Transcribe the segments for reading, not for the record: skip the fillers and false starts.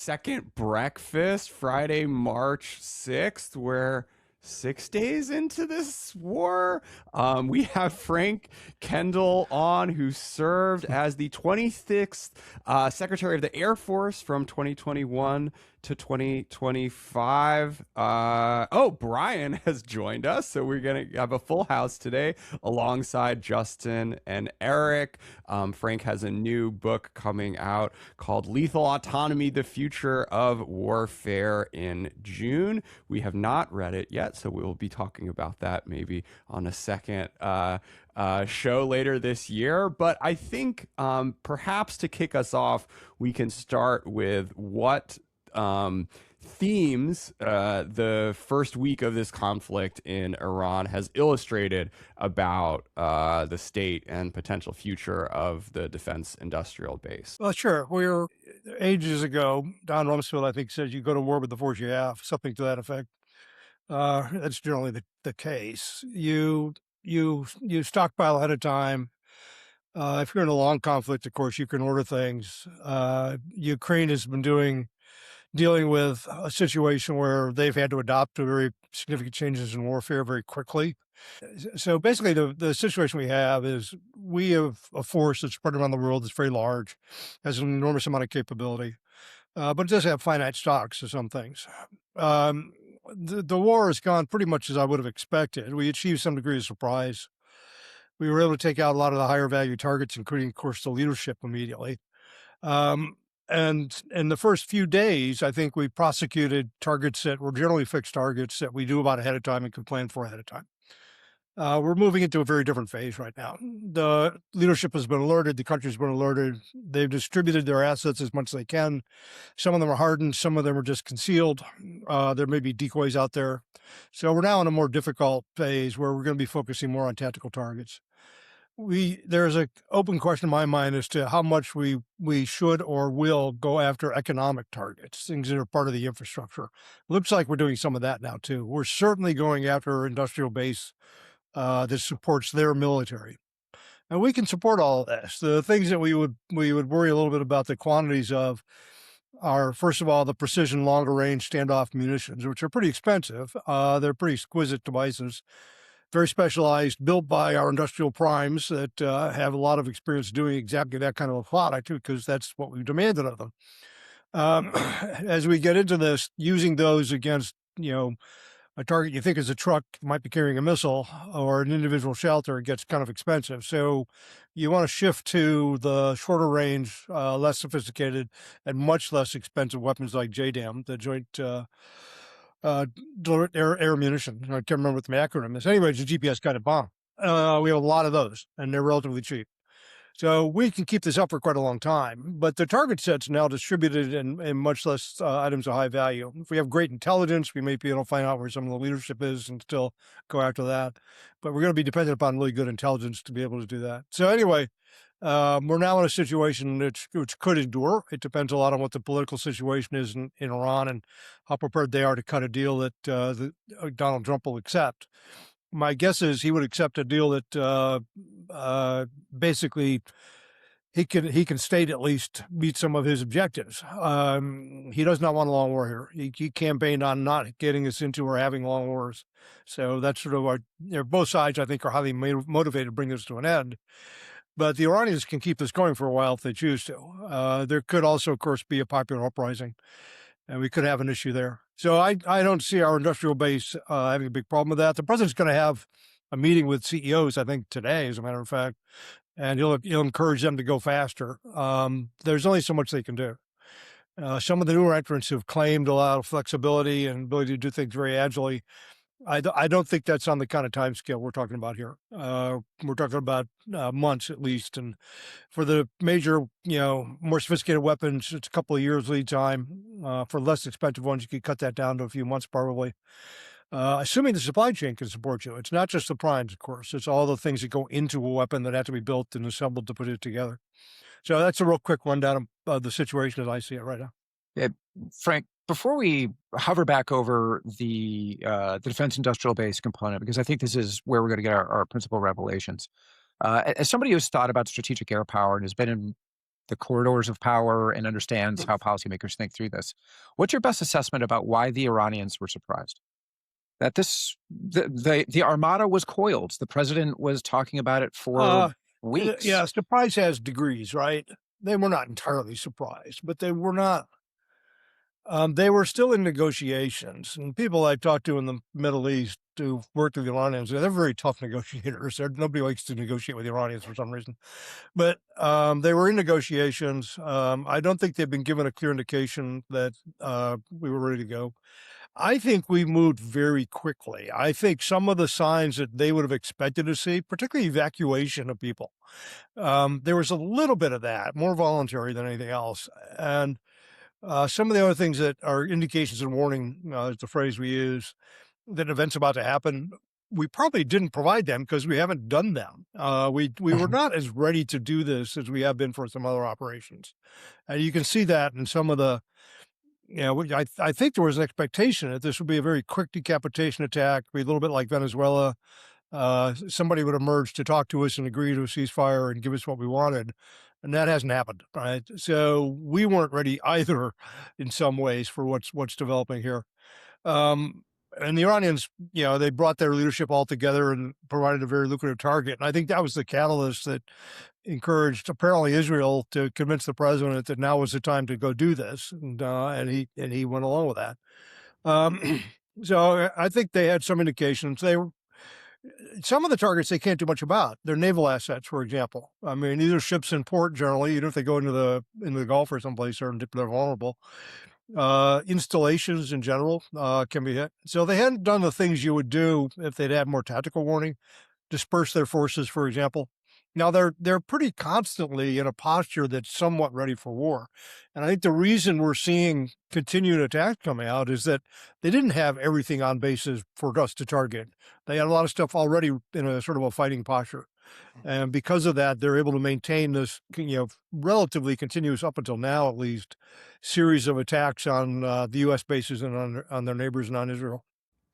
second breakfast, Friday, March 6th. We're 6 days into this war. We have Frank Kendall on, who served as the 26th Secretary of the Air Force from 2021 to 2025. Brian has joined us. So we're going to have a full house today alongside Justin and Eric. Frank has a new book coming out called Lethal Autonomy: The Future of Warfare in June. We have not read it yet, so we will be talking about that maybe on a second show later this year. But I think perhaps to kick us off, we can start with what themes the first week of this conflict in Iran has illustrated about the state and potential future of the defense industrial base. Well, sure. We're ages ago, Don Rumsfeld, I think, says you go to war with the force you have, something to that effect. That's generally the case. You stockpile ahead of time. If you're in a long conflict, of course, you can order things. Ukraine has been dealing with a situation where they've had to adopt to very significant changes in warfare very quickly. So basically, the situation we have is we have a force that's spread around the world that's very large, has an enormous amount of capability, but it does have finite stocks of some things. The war has gone pretty much as I would have expected. We achieved some degree of surprise. We were able to take out a lot of the higher value targets, including, of course, the leadership immediately. And in the first few days, I think we prosecuted targets that were generally fixed targets that we knew about ahead of time and could plan for ahead of time. We're moving into a very different phase right now. The leadership has been alerted. The country's been alerted. They've distributed their assets as much as they can. Some of them are hardened. Some of them are just concealed. There may be decoys out there. So we're now in a more difficult phase where we're going to be focusing more on tactical targets. There's an open question in my mind as to how much we should or will go after economic targets, things that are part of the infrastructure. Looks like we're doing some of that now too. We're certainly going after industrial base that supports their military, and we can support all of this. The things that we would worry a little bit about the quantities of are, first of all, the precision longer range standoff munitions, which are pretty expensive. They're pretty exquisite devices, very specialized, built by our industrial primes that have a lot of experience doing exactly that kind of a product, because that's what we've demanded of them. As we get into this, using those against, a target you think is a truck might be carrying a missile or an individual shelter, it gets kind of expensive. So you want to shift to the shorter range, less sophisticated, and much less expensive weapons like JDAM, the Joint Air Munition. I can't remember what the acronym is. Anyway, it's a GPS-guided bomb. We have a lot of those, and they're relatively cheap. So we can keep this up for quite a long time, but the target set's now distributed in much less items of high value. If we have great intelligence, we may be able to find out where some of the leadership is and still go after that. But we're going to be dependent upon really good intelligence to be able to do that. So anyway, we're now in a situation which could endure. It depends a lot on what the political situation is in Iran and how prepared they are to cut a deal that Donald Trump will accept. My guess is he would accept a deal that basically he can state at least meet some of his objectives. He does not want a long war here. He campaigned on not getting us into or having long wars. So that's sort of both sides, I think, are highly motivated to bring this to an end. But the Iranians can keep this going for a while if they choose to. There could also, of course, be a popular uprising, and we could have an issue there. So I don't see our industrial base having a big problem with that. The president's going to have a meeting with CEOs, I think, today, as a matter of fact, and he'll encourage them to go faster. There's only so much they can do. Some of the newer entrants have claimed a lot of flexibility and ability to do things very agilely. I don't think that's on the kind of time scale we're talking about here. We're talking about months at least. And for the major, more sophisticated weapons, it's a couple of years lead time. For less expensive ones, you could cut that down to a few months probably. Assuming the supply chain can support you. It's not just the primes, of course. It's all the things that go into a weapon that have to be built and assembled to put it together. So that's a real quick rundown of the situation as I see it right now. Yeah, Frank, before we hover back over the defense industrial base component, because I think this is where we're going to get our principal revelations. As somebody who's thought about strategic air power and has been in the corridors of power and understands how policymakers think through this. What's your best assessment about why the Iranians were surprised? That the armada was coiled. The president was talking about it for weeks. Yeah, surprise has degrees, right? They were not entirely surprised, but they were not. They were still in negotiations, and people I've talked to in the Middle East who worked with the Iranians, they're very tough negotiators. Nobody likes to negotiate with the Iranians for some reason, but they were in negotiations. I don't think they've been given a clear indication that we were ready to go. I think we moved very quickly. I think some of the signs that they would have expected to see, particularly evacuation of people, there was a little bit of that, more voluntary than anything else. And some of the other things that are indications and warning, is the phrase we use, that an event's about to happen, we probably didn't provide them because we haven't done them. We were not as ready to do this as we have been for some other operations. And you can see that in some of the, I think there was an expectation that this would be a very quick decapitation attack, be a little bit like Venezuela. Somebody would emerge to talk to us and agree to a ceasefire and give us what we wanted. And that hasn't happened, right? So we weren't ready either in some ways for what's developing here. And the Iranians, they brought their leadership all together and provided a very lucrative target. And I think that was the catalyst that encouraged apparently Israel to convince the president that now was the time to go do this. And he went along with that. So I think they had some indications. Some of the targets they can't do much about. They're naval assets, for example. I mean, these are ships in port generally, even if they go into the Gulf or someplace, they're vulnerable. Installations in general can be hit. So they hadn't done the things you would do if they'd had more tactical warning, disperse their forces, for example. Now they're pretty constantly in a posture that's somewhat ready for war. And I think the reason we're seeing continued attacks coming out is that they didn't have everything on bases for us to target. They had a lot of stuff already in a sort of a fighting posture. And because of that, they're able to maintain this, relatively continuous, up until now at least, series of attacks on the U.S. bases and on their neighbors and on Israel.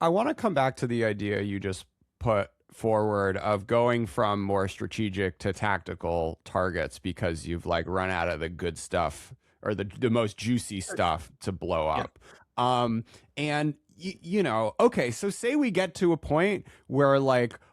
I want to come back to the idea you just put forward of going from more strategic to tactical targets because you've run out of the good stuff or the most juicy stuff to blow up. Yeah. And okay, so say we get to a point where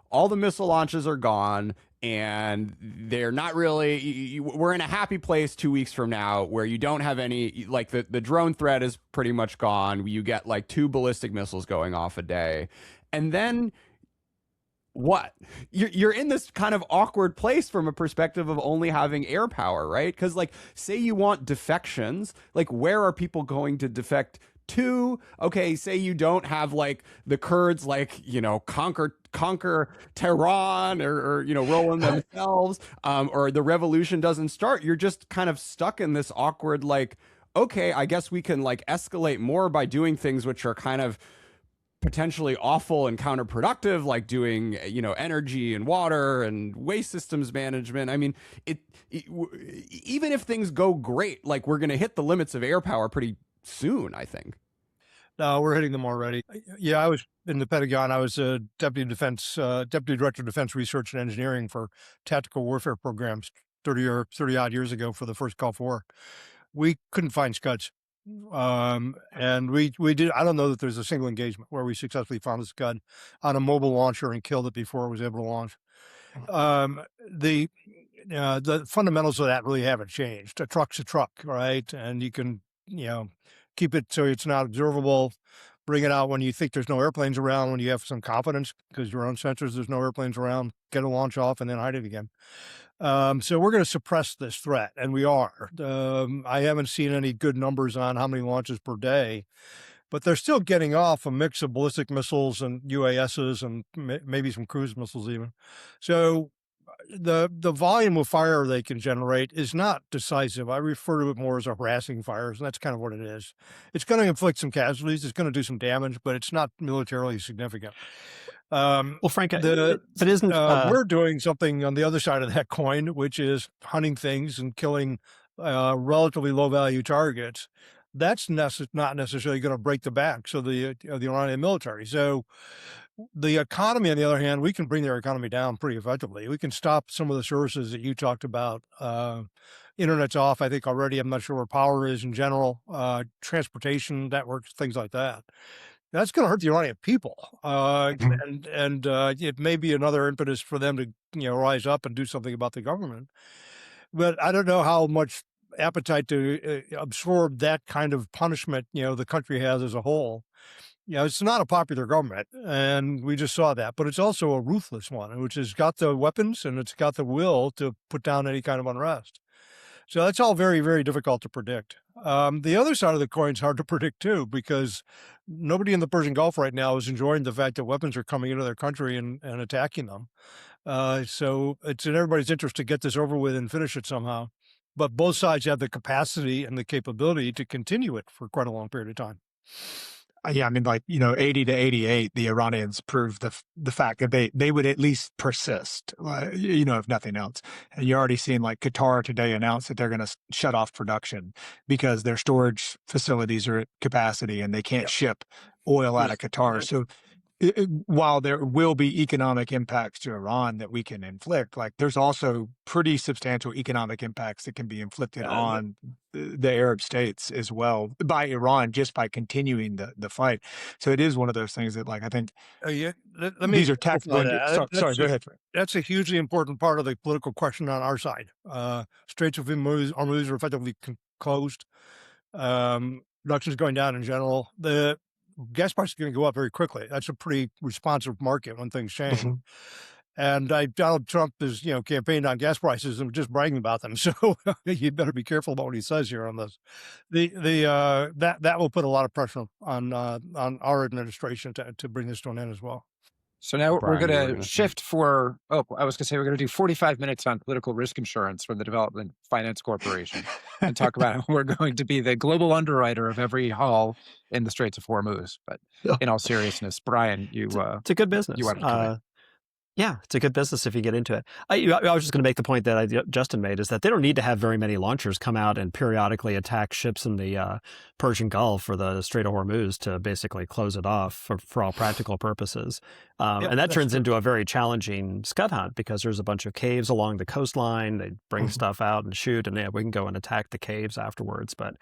all the missile launches are gone and they're not really, we're in a happy place 2 weeks from now where you don't have any, the drone threat is pretty much gone. You get 2 ballistic missiles going off a day. And then what? You're in this kind of awkward place from a perspective of only having air power, right? Because say you want defections, where are people going to defect to? Okay, say you don't have the Kurds conquer Tehran or roll in themselves, or the revolution doesn't start. You're just kind of stuck in this awkward okay, I guess we can escalate more by doing things which are kind of potentially awful and counterproductive, like doing energy and water and waste systems management. I mean, even if things go great, we're going to hit the limits of air power pretty soon, I think. No, we're hitting them already. Yeah, I was in the Pentagon. I was a deputy director of defense research and engineering for tactical warfare programs 30 odd years ago for the first Gulf War. We couldn't find Scuds. And we did, I don't know that there's a single engagement where we successfully found a Scud on a mobile launcher and killed it before it was able to launch. The fundamentals of that really haven't changed. A truck's a truck, right? And you can, keep it so it's not observable, bring it out when you think there's no airplanes around, when you have some confidence because your own sensors, there's no airplanes around, get a launch off and then hide it again. So we're going to suppress this threat, and we are. I haven't seen any good numbers on how many launches per day, but they're still getting off a mix of ballistic missiles and UASs and maybe some cruise missiles even. So the volume of fire they can generate is not decisive. I refer to it more as a harassing fires, and that's kind of what it is. It's going to inflict some casualties. It's going to do some damage, but it's not militarily significant. Well, Frank, that isn't. We're doing something on the other side of that coin, which is hunting things and killing relatively low-value targets. That's not necessarily going to break the backs of the Iranian military. So the economy, on the other hand, we can bring their economy down pretty effectively. We can stop some of the services that you talked about Internet's off, I think, already. I'm not sure where power is in general, transportation networks, things like that. That's going to hurt the Iranian people, and it may be another impetus for them to rise up and do something about the government. But I don't know how much appetite to absorb that kind of punishment the country has as a whole. It's not a popular government, and we just saw that. But it's also a ruthless one, which has got the weapons and it's got the will to put down any kind of unrest. So that's all very, very difficult to predict. The other side of the coin is hard to predict too, because nobody in the Persian Gulf right now is enjoying the fact that weapons are coming into their country and attacking them. So it's in everybody's interest to get this over with and finish it somehow. But both sides have the capacity and the capability to continue it for quite a long period of time. Yeah, I mean, 80 to 88, the Iranians proved the fact that they would at least persist, if nothing else. And you're already seeing Qatar today announced that they're going to shut off production because their storage facilities are at capacity and they can't ship oil out of Qatar. Right. So while there will be economic impacts to Iran that we can inflict, there's also pretty substantial economic impacts that can be inflicted on the Arab states as well by Iran just by continuing the fight. So it is one of those things that I think these are tactical. Sorry, go ahead. That's a hugely important part of the political question on our side. Straits of Hormuz are effectively closed. Production's going down in general. The gas prices are going to go up very quickly. That's a pretty responsive market when things change. Mm-hmm. And Donald Trump is, campaigned on gas prices and just bragging about them. So you better be careful about what he says here on this. That will put a lot of pressure on our administration to bring this to an end as well. So now Brian, we're going to shift we're going to do 45 minutes on political risk insurance from the Development Finance Corporation and talk about how we're going to be the global underwriter of every hull in the Straits of Hormuz. But in all seriousness, Brian, it's a good business. You want to Yeah, it's a good business if you get into it. I was just going to make the point that Justin made, is that they don't need to have very many launchers come out and periodically attack ships in the Persian Gulf or the Strait of Hormuz to basically close it off for all practical purposes. And that turns into a very challenging scud hunt because there's a bunch of caves along the coastline. They bring stuff out and shoot, and we can go and attack the caves afterwards. But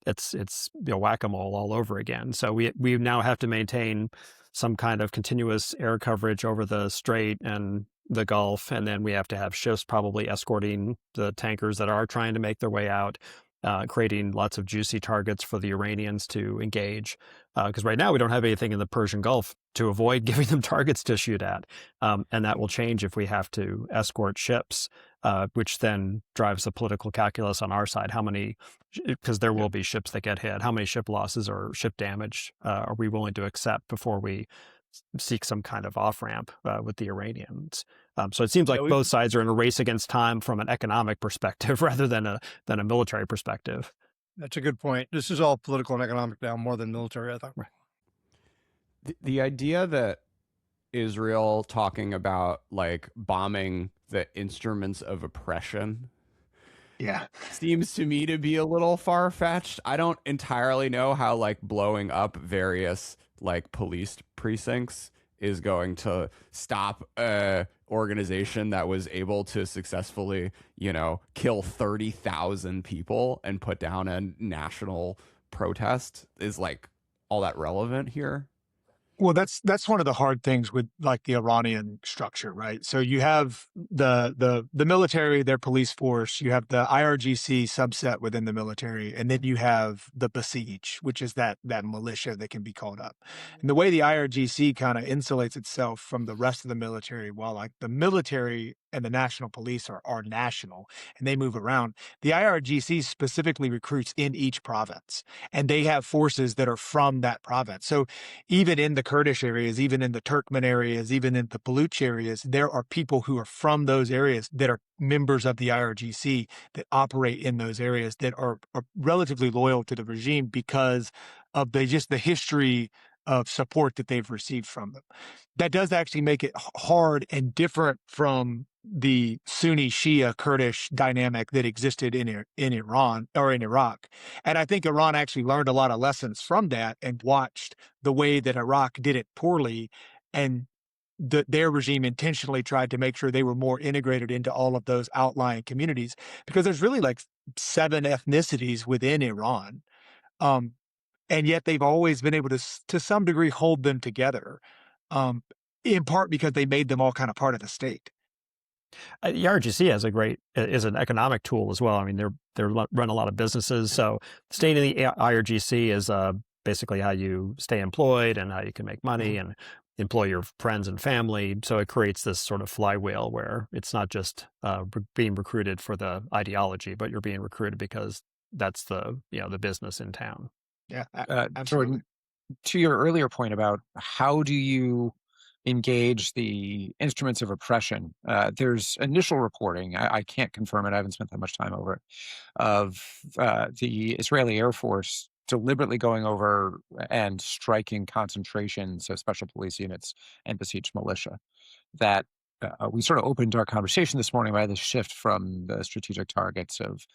it's whack-a-mole all over again. So we now have to maintain some kind of continuous air coverage over the strait and the Gulf, and then we have to have ships probably escorting the tankers that are trying to make their way out, creating lots of juicy targets for the Iranians to engage. Because right now we don't have anything in the Persian Gulf to avoid giving them targets to shoot at. And that will change if we have to escort ships, which then drives the political calculus on our side. How many, because there will be ships that get hit, how many ship losses or ship damage are we willing to accept before we seek some kind of off-ramp with the Iranians? So it seems like both sides are in a race against time from an economic perspective rather than a military perspective. That's a good point. This is all political and economic now, more than military, I think. The idea that Israel talking about bombing the instruments of oppression seems to me to be a little far-fetched. I don't entirely know how blowing up various police precincts is going to stop a organization that was able to successfully, kill 30,000 people and put down a national protest. Is all that relevant here? Well, that's one of the hard things with the Iranian structure, right? So you have the military, their police force, you have the IRGC subset within the military, and then you have the Basij, which is that militia that can be called up. And the way the IRGC kind of insulates itself from the rest of the military, while the military and the national police are national and they move around, the IRGC specifically recruits in each province, and they have forces that are from that province. So even in the Kurdish areas, even in the Turkmen areas, even in the Baluch areas, there are people who are from those areas that are members of the IRGC that operate in those areas that are relatively loyal to the regime because of the history of support that they've received from them. That does actually make it hard and different from the Sunni Shia Kurdish dynamic that existed in Iran or in Iraq. And I think Iran actually learned a lot of lessons from that and watched the way that Iraq did it poorly and their regime intentionally tried to make sure they were more integrated into all of those outlying communities, because there's really like 7 ethnicities within Iran. Um, and yet they've always been able to some degree, hold them together, um, in part because they made them all kind of part of the state. The IRGC is an economic tool as well. I mean, they run a lot of businesses. So staying in the IRGC is basically how you stay employed and how you can make money and employ your friends and family. So it creates this sort of flywheel where it's not just being recruited for the ideology, but you're being recruited because that's the business in town. Yeah, absolutely. Jordan, to your earlier point about how do you engage the instruments of oppression, there's initial reporting, I can't confirm it, I haven't spent that much time over it, of the Israeli Air Force deliberately going over and striking concentrations of special police units and besieged militia. That we sort of opened our conversation this morning by the shift from the strategic targets of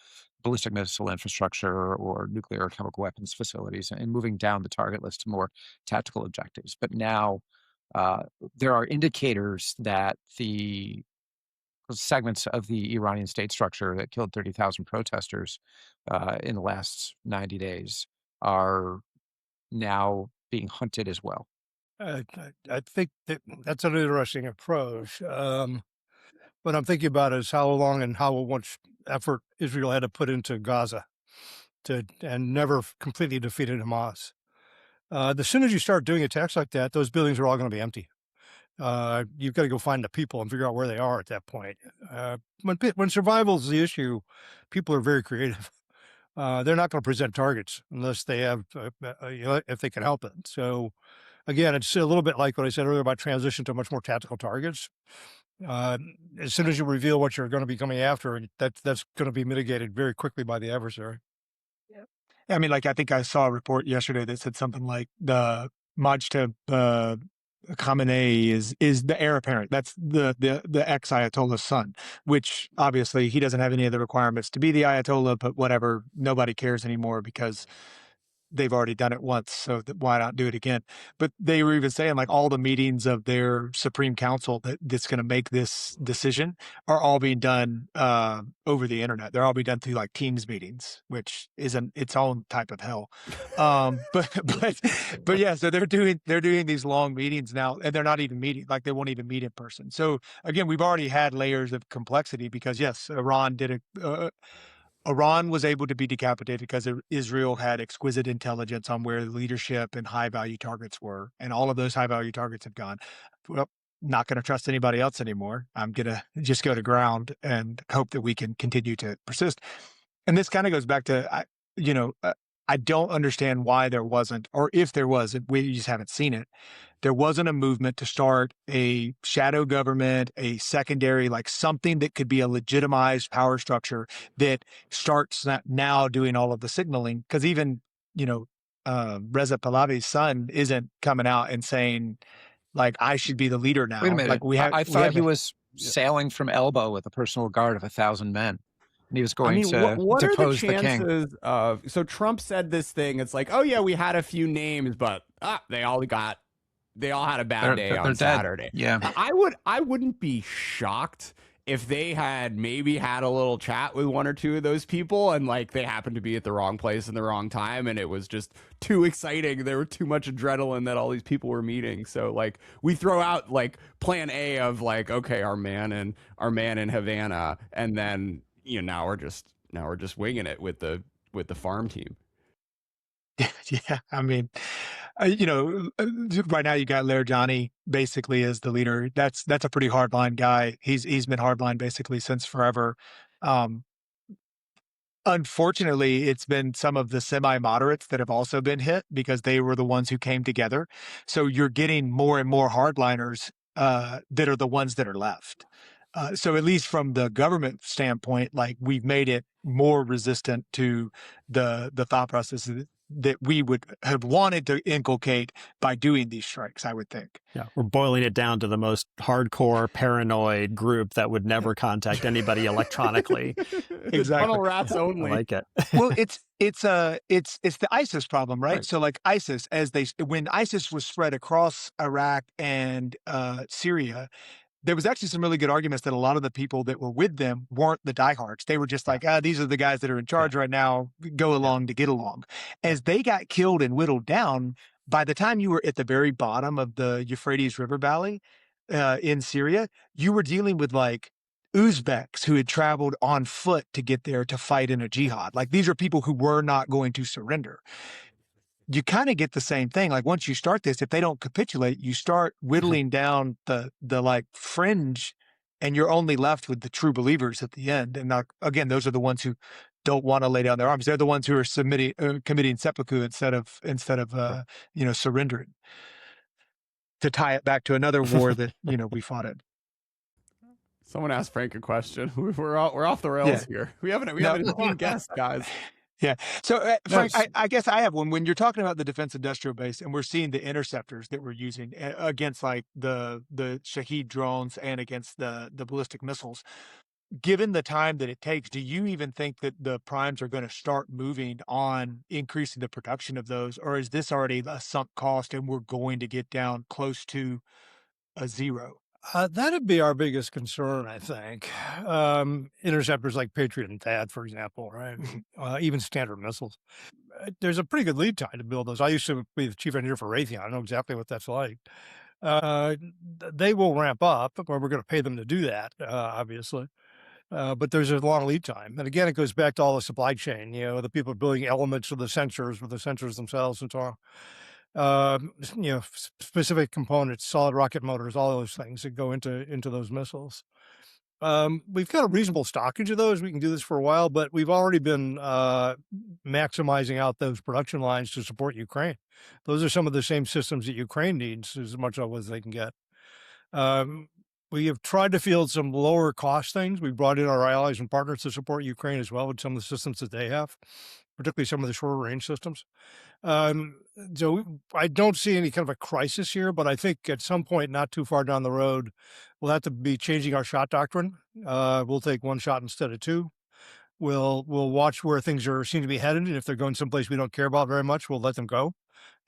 ballistic missile infrastructure or nuclear or chemical weapons facilities and moving down the target list to more tactical objectives. But now there are indicators that the segments of the Iranian state structure that killed 30,000 protesters in the last 90 days are now being hunted as well. I think that's an interesting approach. What I'm thinking about is how long and how much effort Israel had to put into Gaza and never completely defeated Hamas. As soon as you start doing attacks like that, those buildings are all going to be empty. You've got to go find the people and figure out where they are at that point. When survival is the issue, people are very creative. They're not going to present targets unless they have, if they can help it. So, again, it's a little bit like what I said earlier about transition to much more tactical targets. As soon as you reveal what you're going to be coming after, that's going to be mitigated very quickly by the adversary. I mean, like, I think I saw a report yesterday that said something like the Majtaba Khamenei is the heir apparent. That's the ex Ayatollah's son, which obviously he doesn't have any of the requirements to be the Ayatollah, but whatever, nobody cares anymore because they've already done it once, so why not do it again? But they were even saying like all the meetings of their Supreme Council that's going to make this decision are all being done over the internet. They're all being done through like Teams meetings, which is its own type of hell. But yeah, so they're doing these long meetings now, and they're not even meeting, like they won't even meet in person. So again, we've already had layers of complexity because yes, Iran was able to be decapitated because Israel had exquisite intelligence on where the leadership and high-value targets were, and all of those high-value targets have gone. Well, not going to trust anybody else anymore. I'm going to just go to ground and hope that we can continue to persist. And this kind of goes back to, I don't understand why there wasn't, or if there was, we just haven't seen it. There wasn't a movement to start a shadow government, a secondary, like something that could be a legitimized power structure that starts now doing all of the signaling. Because even, Reza Pahlavi's son isn't coming out and saying, like, I should be the leader now. Wait a minute. Like I thought he was sailing from Elba with a personal guard of 1,000 men. And he was going to what are the depose the king. chances of? So Trump said this thing. It's like, oh yeah, we had a few names, but they all had a bad day on Saturday. Yeah, I wouldn't be shocked if they had maybe had a little chat with one or two of those people, and like they happened to be at the wrong place in the wrong time, and it was just too exciting. There was too much adrenaline that all these people were meeting. So like we throw out like plan A of like, okay, our man in Havana, and then now we're just winging it with the farm team. Yeah, I mean, right now you got Larijani basically as the leader. That's a pretty hardline guy. He's been hardline basically since forever. Unfortunately, it's been some of the semi-moderates that have also been hit because they were the ones who came together. So you're getting more and more hardliners that are the ones that are left. So at least from the government standpoint, like we've made it more resistant to the thought process that we would have wanted to inculcate by doing these strikes, I would think. Yeah, we're boiling it down to the most hardcore paranoid group that would never contact anybody electronically. The Exactly. tunnel rats I only. like it. Well, it's the ISIS problem, right? Right. So like ISIS, when ISIS was spread across Iraq and Syria, there was actually some really good arguments that a lot of the people that were with them weren't the diehards. They were just like, these are the guys that are in charge right now. Go along to get along. As they got killed and whittled down, by the time you were at the very bottom of the Euphrates River Valley in Syria, you were dealing with like Uzbeks who had traveled on foot to get there to fight in a jihad. Like these are people who were not going to surrender. You kind of get the same thing. Like once you start this, if they don't capitulate, you start whittling down the like fringe, and you're only left with the true believers at the end. And again, those are the ones who don't want to lay down their arms. They're the ones who are committing seppuku instead of surrendering. To tie it back to another war that we fought in. Someone asked Frank a question. We're off the rails here. We haven't seen guests, guys. Yeah. So, Frank, I guess I have one. When you're talking about the defense industrial base, and we're seeing the interceptors that we're using against like the Shahed drones and against the ballistic missiles, given the time that it takes, do you even think that the primes are going to start moving on increasing the production of those, or is this already a sunk cost and we're going to get down close to a zero? That'd be our biggest concern, I think. Interceptors like Patriot and THAAD, for example, right? Even Standard missiles. There's a pretty good lead time to build those. I used to be the chief engineer for Raytheon. I know exactly what that's like. They will ramp up, but we're going to pay them to do that, obviously. But there's a long lead time. And again, it goes back to all the supply chain, the people building elements of the sensors with the sensors themselves and so on. Specific components, solid rocket motors, all those things that go into those missiles. We've got a reasonable stockage of those. We can do this for a while, but we've already been maximizing out those production lines to support Ukraine. Those are some of the same systems that Ukraine needs as much of as they can get. We have tried to field some lower cost things. We brought in our allies and partners to support Ukraine as well with some of the systems that they have, particularly some of the shorter range systems. So I don't see any kind of a crisis here, but I think at some point, not too far down the road, we'll have to be changing our shot doctrine. We'll take one shot instead of two. We'll watch where things seem to be headed, and if they're going someplace we don't care about very much, we'll let them go.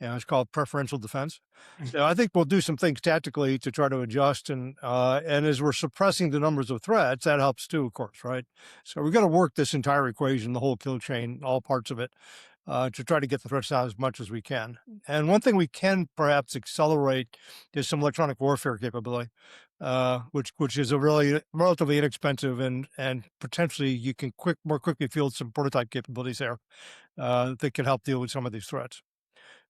It's called preferential defense. So I think we'll do some things tactically to try to adjust, and as we're suppressing the numbers of threats, that helps too, of course, right? So we're going to work this entire equation, the whole kill chain, all parts of it, to try to get the threats down as much as we can. And one thing we can perhaps accelerate is some electronic warfare capability, which is a really relatively inexpensive and potentially you can more quickly field some prototype capabilities there that can help deal with some of these threats.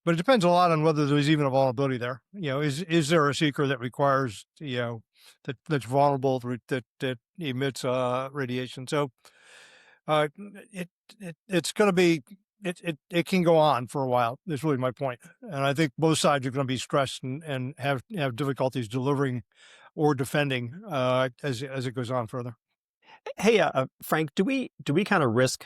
But it depends a lot on whether there's even a vulnerability there. Is there a seeker that requires, that's vulnerable, that emits radiation? So it's going to be, it can go on for a while. That's really my point. And I think both sides are going to be stressed and have difficulties delivering or defending as it goes on further. Hey, Frank, do we kind of risk,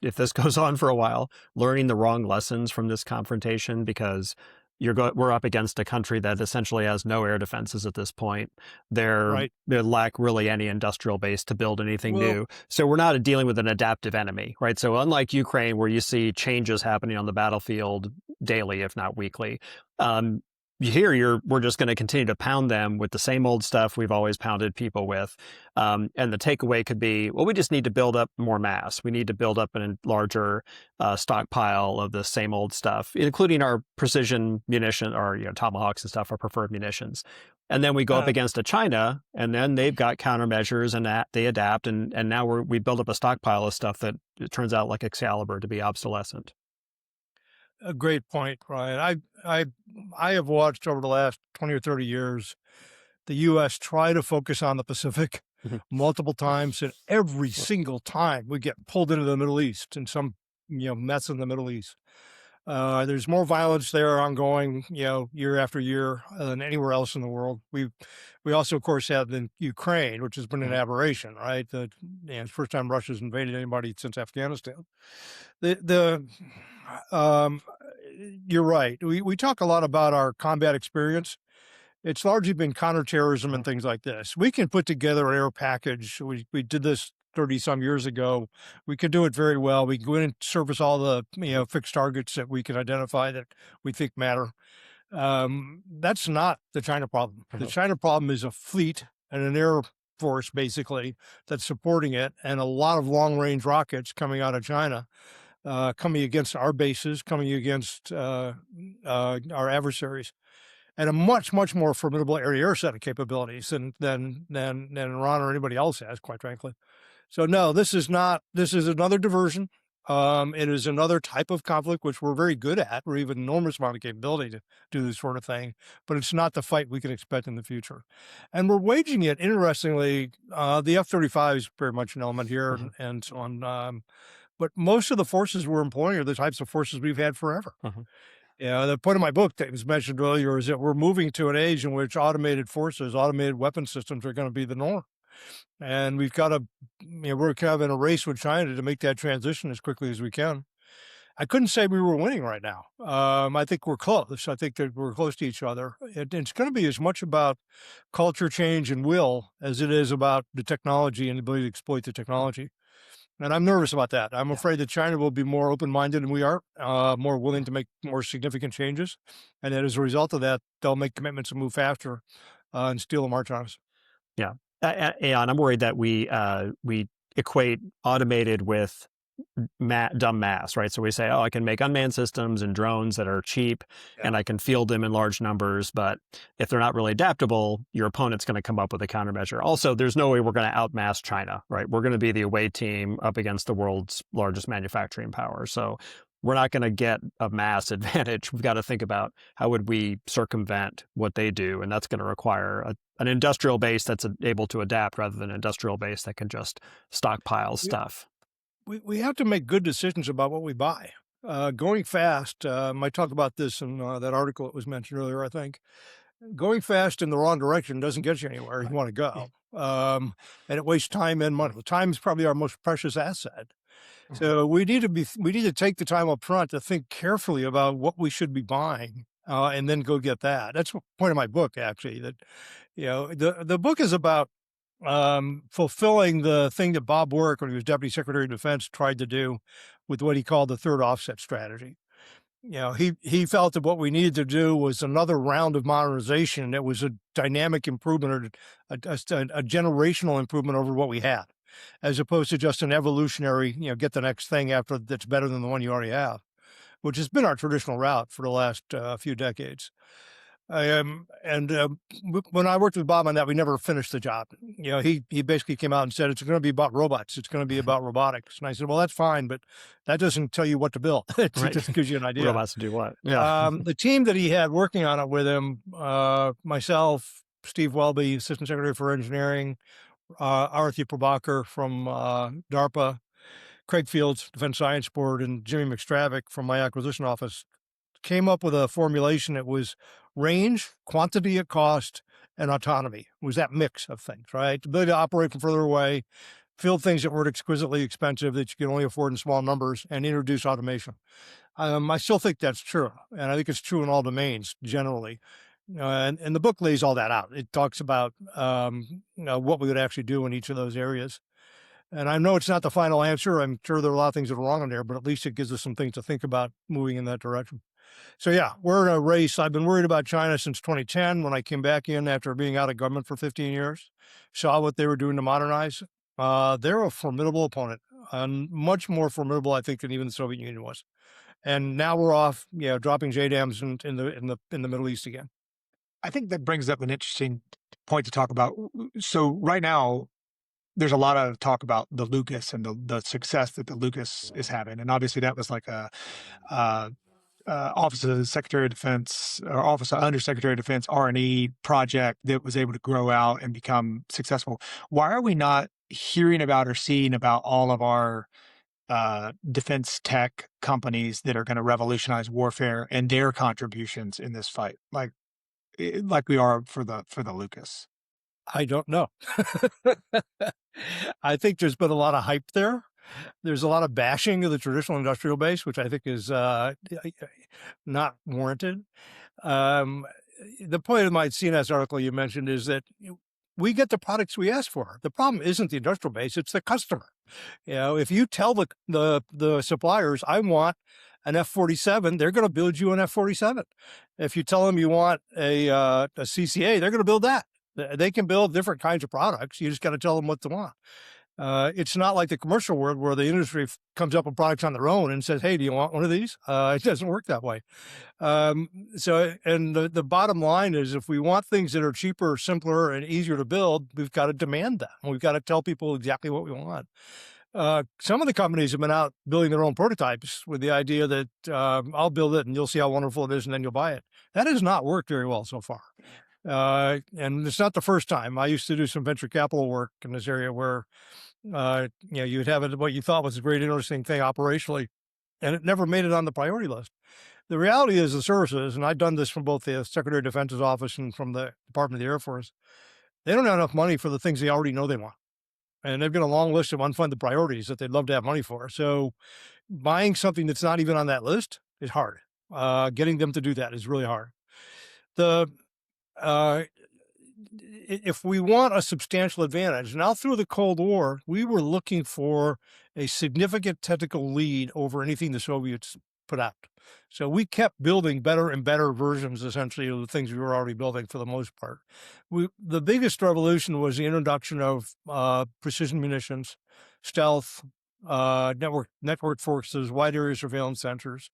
if this goes on for a while, learning the wrong lessons from this confrontation? Because we're up against a country that essentially has no air defenses at this point. They lack really any industrial base to build anything new. So we're not dealing with an adaptive enemy, right? So unlike Ukraine, where you see changes happening on the battlefield daily, if not weekly, here we're just going to continue to pound them with the same old stuff we've always pounded people with. And the takeaway could be, well, we just need to build up more mass. We need to build up a larger stockpile of the same old stuff, including our precision munition or tomahawks and stuff, our preferred munitions. And then we go up against China, and then they've got countermeasures and they adapt. And now we build up a stockpile of stuff that it turns out, like Excalibur, to be obsolescent. A great point, Ryan. I have watched over the last 20 or 30 years the U.S. try to focus on the Pacific multiple times, and every single time we get pulled into the Middle East and some mess in the Middle East. There's more violence there ongoing, year after year than anywhere else in the world. We also, of course, have in Ukraine, which has been an aberration, right? It's the first time Russia's invaded anybody since Afghanistan. Um, you're right. We talk a lot about our combat experience. It's largely been counterterrorism and things like this. We can put together an air package. We did this 30 some years ago. We can do it very well. We can go in and service all the fixed targets that we can identify that we think matter. That's not the China problem. The China problem is a fleet and an air force, basically, that's supporting it, and a lot of long-range rockets coming out of China, coming against our bases, coming against our adversaries, and a much, much more formidable air-to-air set of capabilities than Iran or anybody else has, quite frankly. So no, this is another diversion. It is another type of conflict, which we're very good at. We have an enormous amount of capability to do this sort of thing, but it's not the fight we can expect in the future. And we're waging it, interestingly, the F-35 is very much an element here and so on. But most of the forces we're employing are the types of forces we've had forever. The point of my book that was mentioned earlier is that we're moving to an age in which automated forces, automated weapon systems are going to be the norm. And we've got to, we're kind of in a race with China to make that transition as quickly as we can. I couldn't say we were winning right now. I think we're close. I think that we're close to each other. It's going to be as much about culture change and will as it is about the technology and the ability to exploit the technology. And I'm nervous about that. I'm afraid that China will be more open-minded than we are, more willing to make more significant changes. And that as a result of that, they'll make commitments to move faster and steal the march on us. Yeah. And I'm worried that we equate automated with dumb mass, right? So we say, oh, I can make unmanned systems and drones that are cheap, and I can field them in large numbers. But if they're not really adaptable, your opponent's going to come up with a countermeasure. Also, there's no way we're going to outmass China, right? We're going to be the away team up against the world's largest manufacturing power. So we're not going to get a mass advantage. We've got to think about how would we circumvent what they do, and that's going to require an industrial base that's able to adapt rather than an industrial base that can just stockpile stuff. We have to make good decisions about what we buy. Going fast, I talked about this in that article that was mentioned earlier, I think. Going fast in the wrong direction doesn't get you anywhere you want to go. And it wastes time and money. Time is probably our most precious asset. So we need to take the time up front to think carefully about what we should be buying, and then go get that. That's the point of my book, actually. That the book is about fulfilling the thing that Bob Work, when he was Deputy Secretary of Defense, tried to do with what he called the third offset strategy. He felt that what we needed to do was another round of modernization that was a dynamic improvement or a generational improvement over what we had, as opposed to just an evolutionary, get the next thing after that's better than the one you already have, which has been our traditional route for the last few decades. When I worked with Bob on that, we never finished the job. He basically came out and said, it's going to be about robots. It's going to be about robotics. And I said, well, that's fine, but that doesn't tell you what to build. It just gives you an idea. Robots to do what? Yeah. The team that he had working on it with him, myself, Steve Welby, Assistant Secretary for Engineering, Arthi Prabhakar from DARPA, Craig Fields, Defense Science Board, and Jimmy McStravick from my acquisition office, came up with a formulation that was range, quantity at cost, and autonomy. It was that mix of things, right? The ability to operate from further away, field things that weren't exquisitely expensive that you can only afford in small numbers, and introduce automation. I still think that's true, and I think it's true in all domains generally. And the book lays all that out. It talks about what we would actually do in each of those areas. And I know it's not the final answer. I'm sure there are a lot of things that are wrong in there, but at least it gives us some things to think about moving in that direction. So yeah, we're in a race. I've been worried about China since 2010 when I came back in after being out of government for 15 years, saw what they were doing to modernize. They're a formidable opponent, and much more formidable, I think, than even the Soviet Union was. And now we're off, dropping JDAMs in the Middle East again. I think that brings up an interesting point to talk about. So right now, there's a lot of talk about the Lucas and the success that the Lucas is having. And obviously that was like a Office of the Secretary of Defense or Office of Undersecretary of Defense R&E project that was able to grow out and become successful. Why are we not hearing about or seeing about all of our defense tech companies that are going to revolutionize warfare and their contributions in this fight, like we are for the Lucas? I don't know. I think there's been a lot of hype there. There's a lot of bashing of the traditional industrial base, which I think is not warranted. The point of my CNS article you mentioned is that we get the products we ask for. The problem isn't the industrial base; it's the customer. If you tell the suppliers, I want an F-47, they're going to build you an F-47. If you tell them you want a CCA, they're going to build that. They can build different kinds of products. You just got to tell them what they want. It's not like the commercial world where the industry comes up with products on their own and says, hey, do you want one of these? It doesn't work that way. And the bottom line is if we want things that are cheaper, simpler, and easier to build, we've got to demand that. We've got to tell people exactly what we want. Some of the companies have been out building their own prototypes with the idea that I'll build it and you'll see how wonderful it is and then you'll buy it. That has not worked very well so far. And it's not the first time. I used to do some venture capital work in this area where you'd have what you thought was a great interesting thing operationally, and it never made it on the priority list. The reality is the services, and I've done this from both the Secretary of Defense's office and from the Department of the Air Force, they don't have enough money for the things they already know they want. And they've got a long list of unfunded priorities that they'd love to have money for. So buying something that's not even on that list is hard. Getting them to do that is really hard. If we want a substantial advantage, now through the Cold War, we were looking for a significant technical lead over anything the Soviets put out. So we kept building better and better versions, essentially, of the things we were already building for the most part. The biggest revolution was the introduction of precision munitions, stealth, network forces, wide area surveillance sensors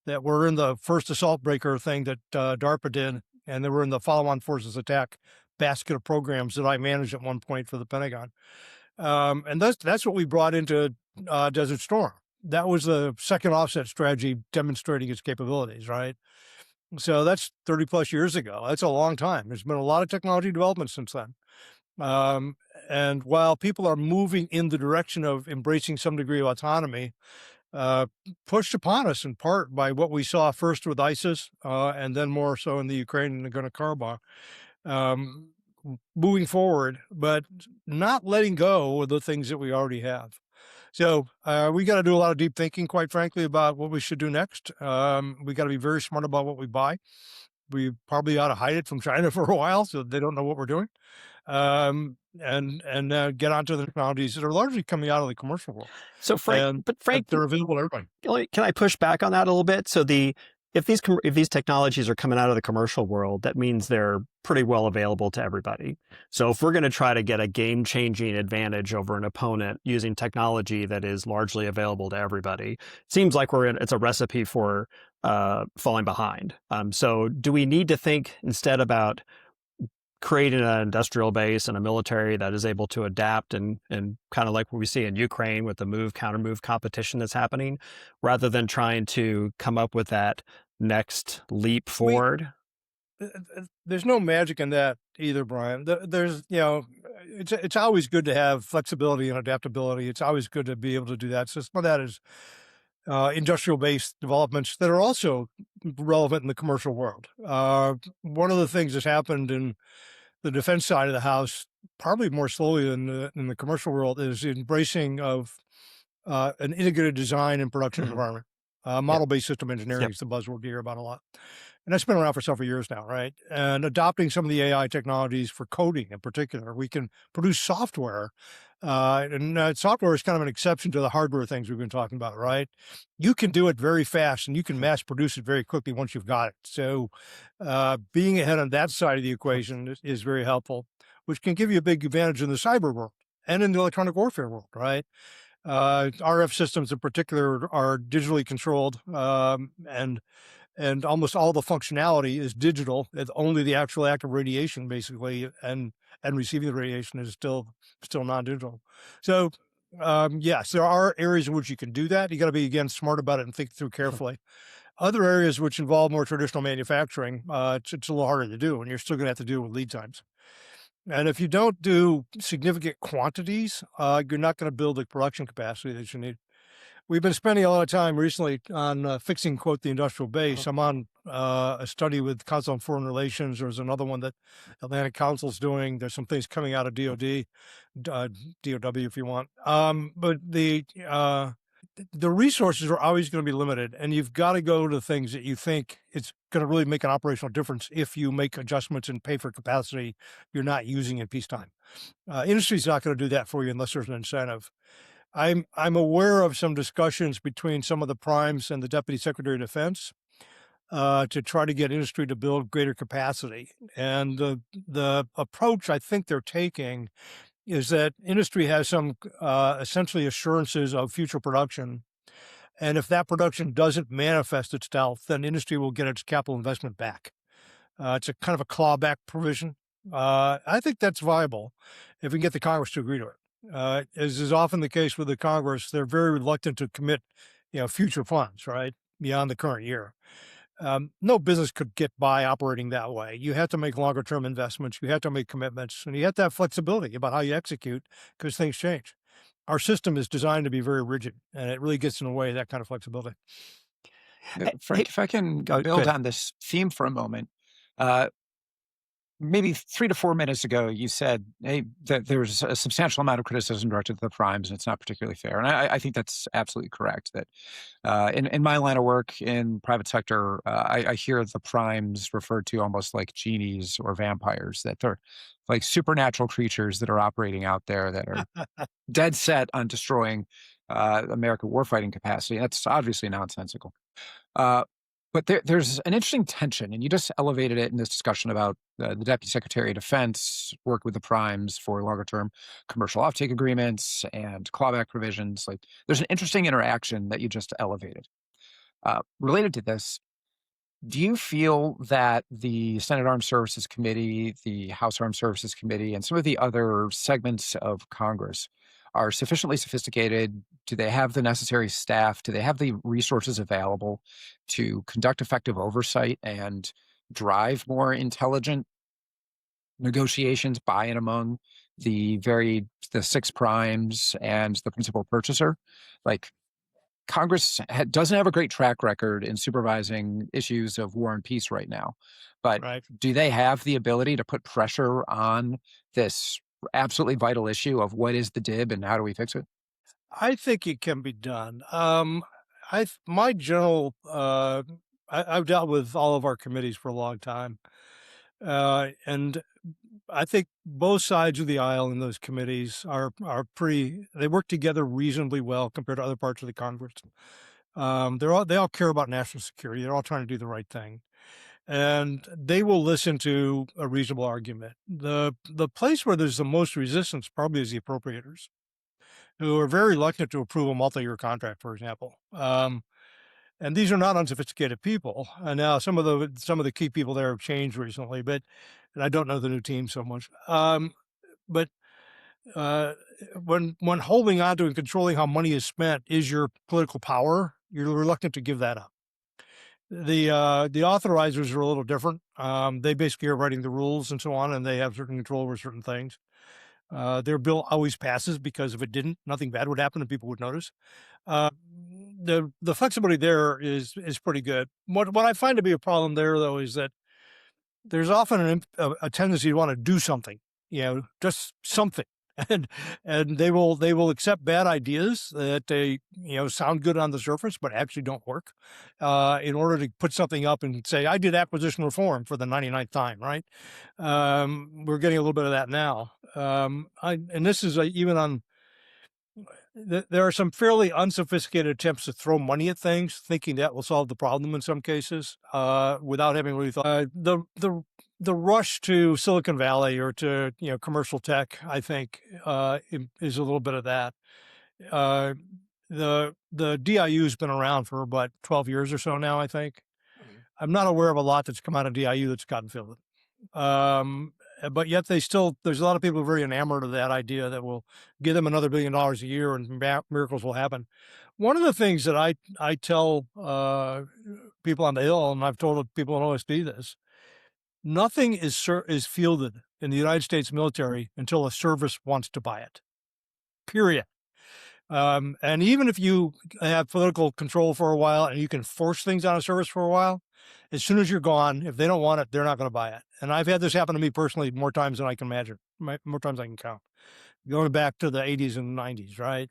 that were in the first assault breaker thing that DARPA did, and they were in the follow-on forces attack basket of programs that I managed at one point for the Pentagon. And that's what we brought into Desert Storm. That was the second offset strategy demonstrating its capabilities, right? So that's 30 plus years ago. That's a long time. There's been a lot of technology development since then. And while people are moving in the direction of embracing some degree of autonomy, pushed upon us in part by what we saw first with ISIS and then more so in the Ukraine and Nagorno-Karabakh, moving forward, but not letting go of the things that we already have. So we got to do a lot of deep thinking, quite frankly, about what we should do next. We got to be very smart about what we buy. We probably ought to hide it from China for a while so they don't know what we're doing. And get onto the technologies that are largely coming out of the commercial world. So Frank, they're available to everybody. Can I push back on that a little bit? So if these technologies are coming out of the commercial world, that means they're pretty well available to everybody. So if we're going to try to get a game-changing advantage over an opponent using technology that is largely available to everybody, it seems like it's a recipe for falling behind. So do we need to think instead about creating an industrial base and a military that is able to adapt and kind of like what we see in Ukraine with the counter-move competition that's happening, rather than trying to come up with that next leap forward? There's no magic in that either, Brian. There's, it's always good to have flexibility and adaptability. It's always good to be able to do that. So some of that is industrial-based developments that are also relevant in the commercial world. One of the things that's happened in the defense side of the house, probably more slowly than in the commercial world, is the embracing of an integrated design and production environment. Model-based system engineering is the buzzword you hear about a lot. And that's been around for several years now, right? And adopting some of the AI technologies for coding in particular, we can produce software. And software is kind of an exception to the hardware things we've been talking about, right? You can do it very fast and you can mass produce it very quickly once you've got it. So being ahead on that side of the equation is very helpful, which can give you a big advantage in the cyber world and in the electronic warfare world, right? RF systems in particular are digitally controlled, and almost all the functionality is digital. It's only the actual act of radiation, basically, and receiving the radiation is still non-digital. So, yes, there are areas in which you can do that. You got to be, again, smart about it and think through carefully. Other areas which involve more traditional manufacturing, it's a little harder to do, and you're still going to have to deal with lead times. And if you don't do significant quantities, you're not going to build the production capacity that you need. We've been spending a lot of time recently on fixing, quote, the industrial base. I'm on a study with Council on Foreign Relations. There's another one that Atlantic Council's doing. There's some things coming out of DOD, DOW if you want. But the resources are always going to be limited, and you've got to go to things that you think it's going to really make an operational difference if you make adjustments and pay for capacity you're not using in peacetime. Industry's not going to do that for you unless there's an incentive. I'm aware of some discussions between some of the primes and the Deputy Secretary of Defense to try to get industry to build greater capacity. And the approach I think they're taking is that industry has some essentially assurances of future production. And if that production doesn't manifest itself, then industry will get its capital investment back. It's a kind of a clawback provision. I think that's viable if we can get the Congress to agree to it. As is often the case with the Congress, they're very reluctant to commit, future funds, right, beyond the current year. No business could get by operating that way. You have to make longer term investments. You have to make commitments, and you have to have flexibility about how you execute because things change. Our system is designed to be very rigid, and it really gets in the way of that kind of flexibility. Frank, if I can build on this theme for a moment, maybe 3 to 4 minutes ago, you said, hey, that there's a substantial amount of criticism directed to the primes, and it's not particularly fair. And I think that's absolutely correct. That in my line of work in private sector, I hear the primes referred to almost like genies or vampires, that they're like supernatural creatures that are operating out there that are dead set on destroying American warfighting capacity. That's obviously nonsensical. But there's an interesting tension, and you just elevated it in this discussion about the Deputy Secretary of Defense work with the primes for longer-term commercial offtake agreements and clawback provisions. Like, there's an interesting interaction that you just elevated. Related to this, do you feel that the Senate Armed Services Committee, the House Armed Services Committee, and some of the other segments of Congress are sufficiently sophisticated? Do they have the necessary staff? Do they have the resources available to conduct effective oversight and drive more intelligent negotiations by and among the 6 primes and the principal purchaser? Like, Congress doesn't have a great track record in supervising issues of war and peace right now, but Right. do they have the ability to put pressure on this absolutely vital issue of what is the DIB and how do we fix it? I think it can be done. I've dealt with all of our committees for a long time, and I think both sides of the aisle in those committees are they work together reasonably well compared to other parts of the Congress. They all care about national security. They're all trying to do the right thing, and they will listen to a reasonable argument. The place where there's the most resistance probably is the appropriators, who are very reluctant to approve a multi-year contract, for example. And these are not unsophisticated people. And now some of the key people there have changed recently, and I don't know the new team so much. But when holding on to and controlling how money is spent is your political power, you're reluctant to give that up. The authorizers are a little different. They basically are writing the rules and so on, and they have certain control over certain things. Their bill always passes because if it didn't, nothing bad would happen and people would notice. The flexibility there is pretty good. What I find to be a problem there, though, is that there's often a tendency to want to do something, just something, and they will accept bad ideas that they sound good on the surface but actually don't work, in order to put something up and say, I did acquisition reform for the 99th time, right? We're getting a little bit of that now, and this is even on. There are some fairly unsophisticated attempts to throw money at things, thinking that will solve the problem in some cases, without having really thought. The rush to Silicon Valley or to commercial tech, I think, is a little bit of that. The DIU has been around for about 12 years or so now, I think. I'm not aware of a lot that's come out of DIU that's gotten filled. But yet there's a lot of people who are very enamored of that idea that will give them another $1 billion a year and miracles will happen. One of the things that I tell people on the Hill, and I've told people in OSD this, nothing is fielded in the United States military until a service wants to buy it, period. And even if you have political control for a while and you can force things on a service for a while, as soon as you're gone, if they don't want it, they're not going to buy it. And I've had this happen to me personally more times than I can imagine, more times I can count, going back to the 80s and 90s, right?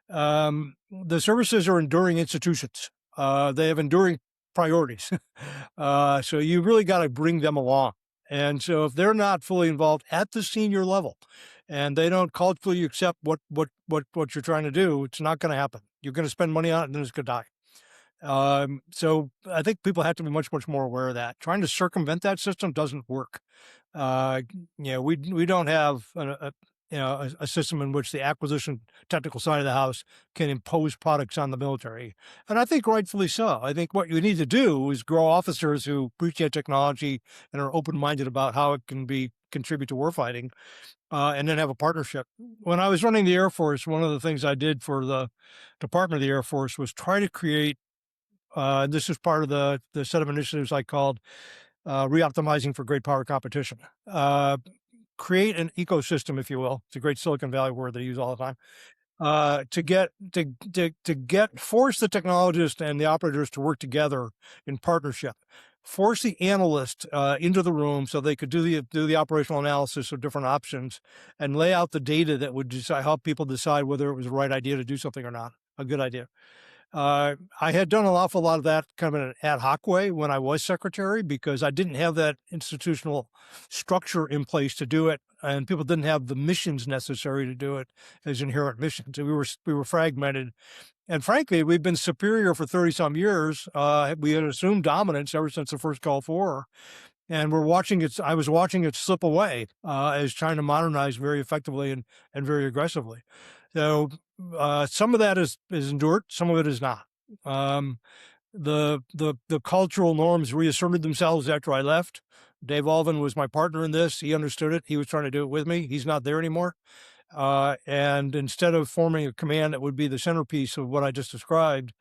The services are enduring institutions. They have enduring priorities. So you really got to bring them along. And so if they're not fully involved at the senior level and they don't culturally accept what you're trying to do, it's not going to happen. You're going to spend money on it and then it's going to die. So I think people have to be much more aware of that. Trying to circumvent that system doesn't work. We don't have a system in which the acquisition technical side of the house can impose products on the military. And I think rightfully so. I think what you need to do is grow officers who appreciate technology and are open-minded about how it can contribute to warfighting, and then have a partnership. When I was running the Air Force, one of the things I did for the Department of the Air Force was try to create, this is part of the set of initiatives I called Reoptimizing for Great Power Competition. Create an ecosystem, if you will. It's a great Silicon Valley word they use all the time. Force the technologists and the operators to work together in partnership. Force the analyst into the room so they could do the operational analysis of different options and lay out the data that would help people decide whether it was the right idea to do something or not, a good idea. I had done an awful lot of that kind of in an ad hoc way when I was secretary because I didn't have that institutional structure in place to do it, and people didn't have the missions necessary to do it as inherent missions. We were fragmented, and frankly, we've been superior for 30-some years. We had assumed dominance ever since the first Gulf War, and I was watching it slip away as China modernized very effectively and very aggressively. So some of that is endured, some of it is not. The cultural norms reasserted themselves after I left. Dave Alvin was my partner in this. He understood it. He was trying to do it with me. He's not there anymore. And instead of forming a command that would be the centerpiece of what I just described,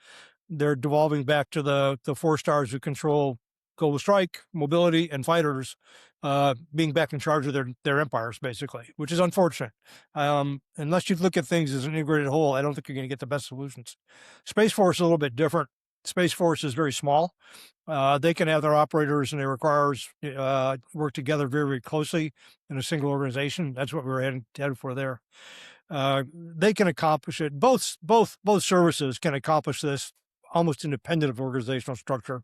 they're devolving back to the 4 stars who control global strike, mobility, and fighters being back in charge of their empires, basically, which is unfortunate. Unless you look at things as an integrated whole, I don't think you're going to get the best solutions. Space Force is a little bit different. Space Force is very small. They can have their operators and their requirers work together very, very closely in a single organization. That's what we're headed for there. They can accomplish it. Both services can accomplish this almost independent of organizational structure.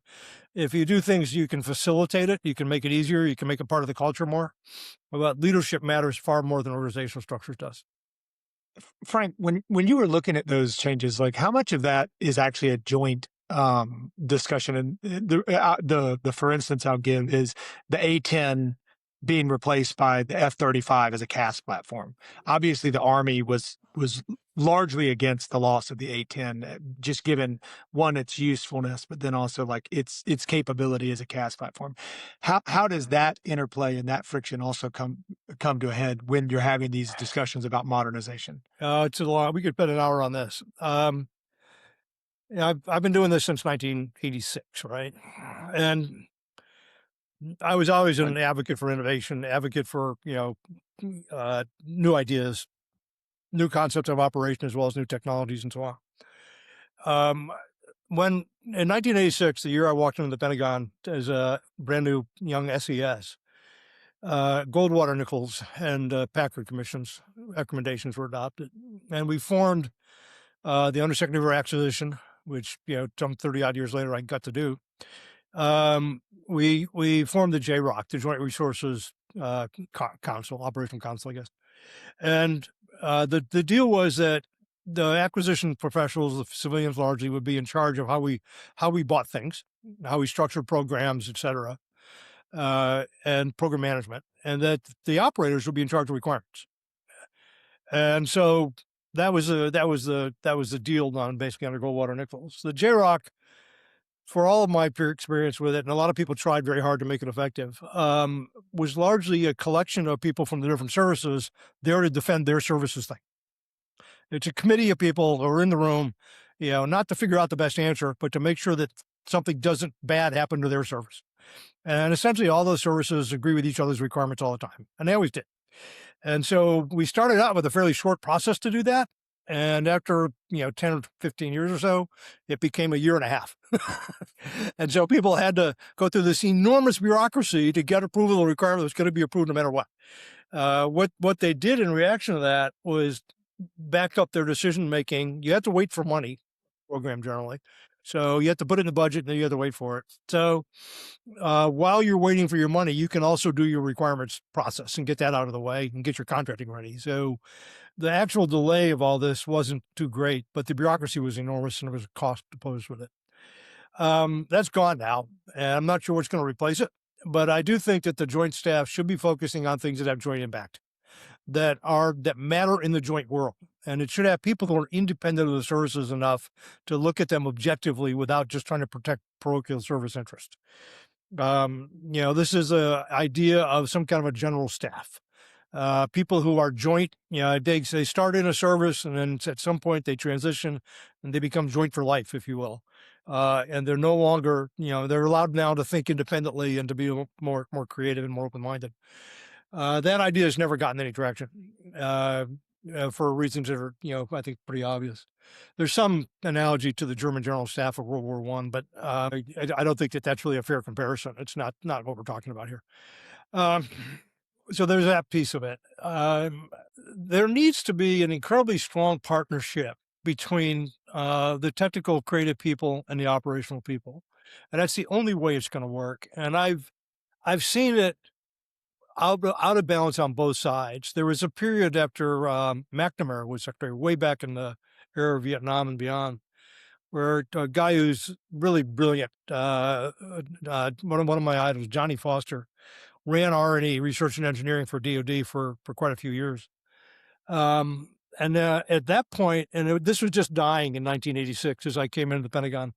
If you do things, you can facilitate it, you can make it easier, you can make it part of the culture more. But leadership matters far more than organizational structure does. Frank, when you were looking at those changes, like how much of that is actually a joint discussion? And the for instance I'll give is the A-10 being replaced by the F-35 as a CAS platform. Obviously, the Army was largely against the loss of the A-10, just given one, its usefulness, but then also like its capability as a CAS platform. How does that interplay and that friction also come to a head when you're having these discussions about modernization? It's a lot. We could spend an hour on this. I've been doing this since 1986, right? And I was always an advocate for innovation, advocate for new ideas, new concepts of operation, as well as new technologies and so on. When in 1986, the year I walked into the Pentagon as a brand new young SES, Goldwater, Nichols, and Packard commissions recommendations were adopted, and we formed the Undersecretary for Acquisition, which some 30 odd years later I got to do. We formed the JROC, the Joint Resources Council, Operational Council, I guess. And the deal was that the acquisition professionals, the civilians largely, would be in charge of how we bought things, how we structured programs, et cetera, and program management, and that the operators would be in charge of requirements. And so that was the deal done basically under Goldwater Nichols. The JROC, for all of my experience with it, and a lot of people tried very hard to make it effective, was largely a collection of people from the different services there to defend their services thing. It's a committee of people who are in the room, not to figure out the best answer, but to make sure that something doesn't bad happen to their service. And essentially all those services agree with each other's requirements all the time, and they always did. And so we started out with a fairly short process to do that. And after, 10 or 15 years or so, it became a year and a half. And so people had to go through this enormous bureaucracy to get approval of a requirement that was going to be approved no matter what. What they did in reaction to that was back up their decision making. You have to wait for money, program generally. So you have to put it in the budget and then you have to wait for it. So while you're waiting for your money, you can also do your requirements process and get that out of the way and get your contracting ready. So the actual delay of all this wasn't too great, but the bureaucracy was enormous and there was a cost opposed with it. That's gone now, and I'm not sure what's going to replace it. But I do think that the joint staff should be focusing on things that have joint impact, that matter in the joint world. And it should have people who are independent of the services enough to look at them objectively without just trying to protect parochial service interest. This is an idea of some kind of a general staff. People who are joint, they start in a service and then at some point they transition and they become joint for life, if you will. And they're no longer, they're allowed now to think independently and to be more creative and more open-minded. That idea has never gotten any traction for reasons that are, I think pretty obvious. There's some analogy to the German General Staff of World War I, but I don't think that that's really a fair comparison. It's not what we're talking about here. So there's that piece of it. There needs to be an incredibly strong partnership between the technical creative people and the operational people. And that's the only way it's going to work. And I've seen it out of balance on both sides. There was a period after McNamara was secretary, way back in the era of Vietnam and beyond, where a guy who's really brilliant, one of my idols, Johnny Foster, ran R&E, research and engineering for DoD for quite a few years. And at that point, and this was just dying in 1986 as I came into the Pentagon,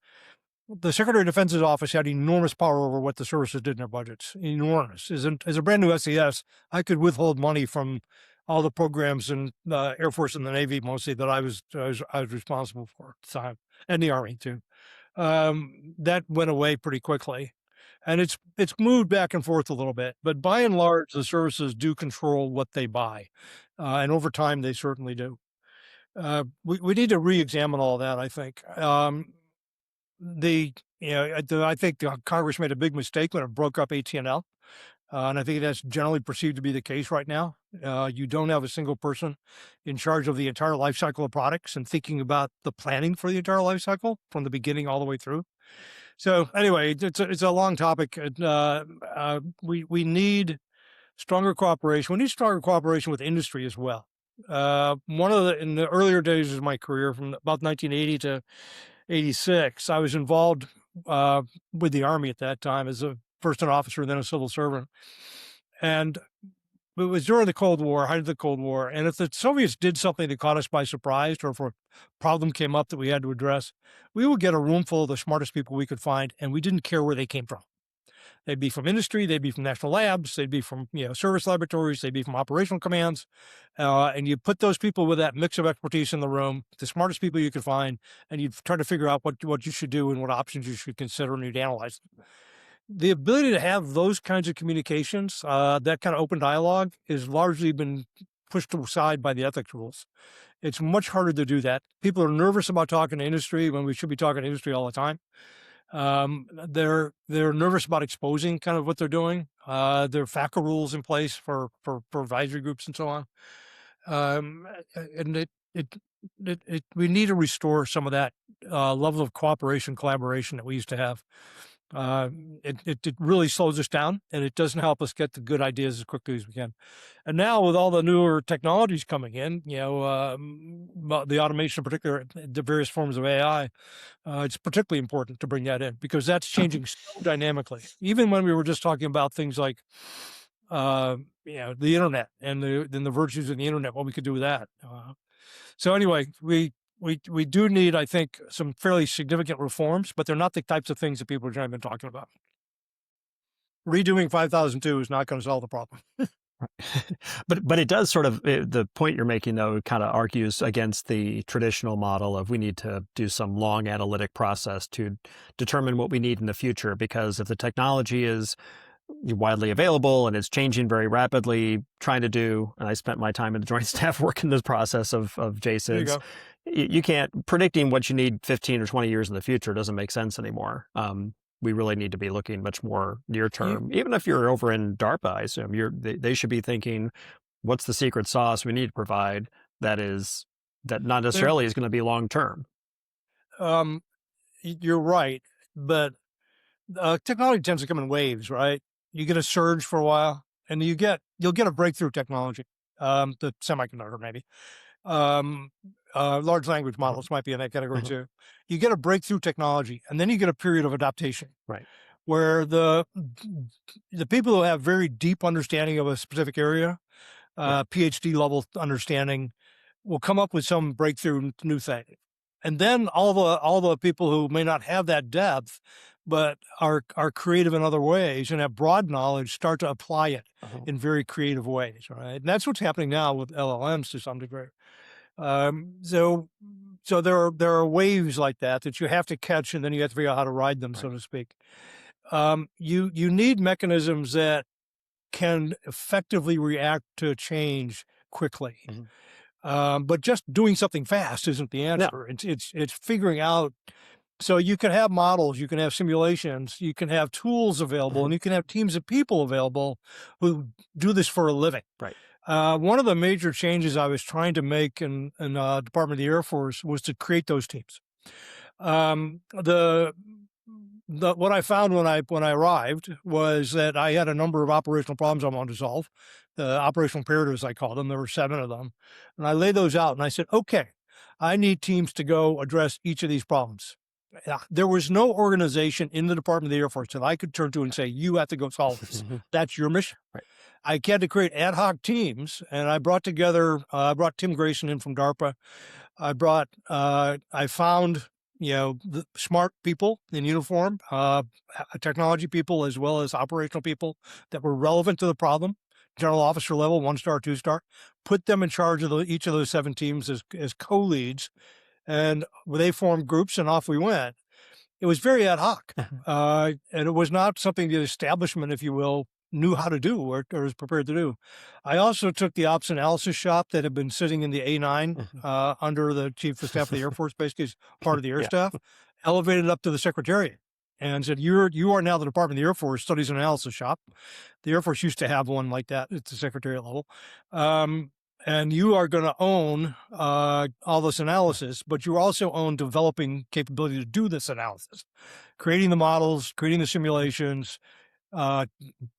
the Secretary of Defense's office had enormous power over what the services did in their budgets. Enormous. As a brand new SES, I could withhold money from all the programs in the Air Force and the Navy, mostly, that I was responsible for at the time, and the Army too. That went away pretty quickly. And it's moved back and forth a little bit, but by and large, the services do control what they buy, and over time they certainly do. We need to re-examine all that. I think I think Congress made a big mistake when it broke up AT&L, and I think that's generally perceived to be the case right now. You don't have a single person in charge of the entire life cycle of products and thinking about the planning for the entire life cycle from the beginning all the way through. So anyway, it's a long topic. We need stronger cooperation. We need stronger cooperation with industry as well. In the earlier days of my career, from about 1980 to 86, I was involved with the Army at that time as first an officer and then a civil servant. And it was during the Cold War, height of the Cold War. And if the Soviets did something that caught us by surprise, or if a problem came up that we had to address, we would get a room full of the smartest people we could find, and we didn't care where they came from. They'd be from industry, they'd be from national labs, they'd be from service laboratories, they'd be from operational commands, and you put those people with that mix of expertise in the room, the smartest people you could find, and you'd try to figure out what you should do and what options you should consider, and you'd analyze them. The ability to have those kinds of communications, that kind of open dialogue, has largely been pushed aside by the ethics rules. It's much harder to do that. People are nervous about talking to industry when we should be talking to industry all the time. They're nervous about exposing kind of what they're doing. There are FACA rules in place for advisory groups and so on. And we need to restore some of that level of cooperation, collaboration that we used to have. It really slows us down, and it doesn't help us get the good ideas as quickly as we can. And now with all the newer technologies coming in, the automation in particular, the various forms of AI, it's particularly important to bring that in because that's changing so dynamically. Even when we were just talking about things like, the internet and the virtues of the internet, what we could do with that. So anyway, we do need, I think, some fairly significant reforms, but they're not the types of things that people have been talking about. Redoing 5002 is not going to solve the problem. But it does sort of, the point you're making, though, kind of argues against the traditional model of we need to do some long analytic process to determine what we need in the future, because if the technology is widely available and it's changing very rapidly. Trying to do, and I spent my time in the Joint Staff working this process of JSIDs. You can't, predicting what you need 15 or 20 years in the future doesn't make sense anymore. We really need to be looking much more near term. Even if you're over in DARPA, I assume they should be thinking, what's the secret sauce we need to provide that not necessarily is going to be long term. You're right, but technology tends to come in waves, right? You get a surge for a while, and you'll get a breakthrough technology, the semiconductor maybe. Large language models might be in that category too. You get a breakthrough technology, and then you get a period of adaptation, right? Where the people who have very deep understanding of a specific area, PhD level understanding, will come up with some breakthrough new thing. And then all the people who may not have that depth, but are creative in other ways and have broad knowledge, start to apply it in very creative ways, right? And that's what's happening now with LLMs to some degree. So there are waves like that you have to catch, and then you have to figure out how to ride them, so to speak. You need mechanisms that can effectively react to change quickly. But just doing something fast isn't the answer. No. It's figuring out. So you can have models, you can have simulations, you can have tools available, and you can have teams of people available who do this for a living. Right. One of the major changes I was trying to make in Department of the Air Force was to create those teams. What I found when I arrived was that I had a number of operational problems I wanted to solve. The operational imperatives, I call them. There were 7 of them. And I laid those out and I said, okay, I need teams to go address each of these problems. There was no organization in the Department of the Air Force that I could turn to and say, you have to go solve this. That's your mission. Right. I had to create ad hoc teams, and I brought Tim Grayson in from DARPA. I found the smart people in uniform, technology people, as well as operational people that were relevant to the problem, general officer level, 1-star, 2-star, put them in charge of each of those 7 teams as co-leads, and they formed groups and off we went. It was very ad hoc, and it was not something the establishment, if you will, knew how to do or was prepared to do. I also took the ops analysis shop that had been sitting in the A9 under the Chief of Staff of the Air Force, basically as part of the air staff, elevated up to the Secretariat and said, you are now the Department of the Air Force Studies and Analysis Shop. The Air Force used to have one like that at the Secretariat level. And you are going to own all this analysis, but you also own developing capability to do this analysis, creating the models, creating the simulations,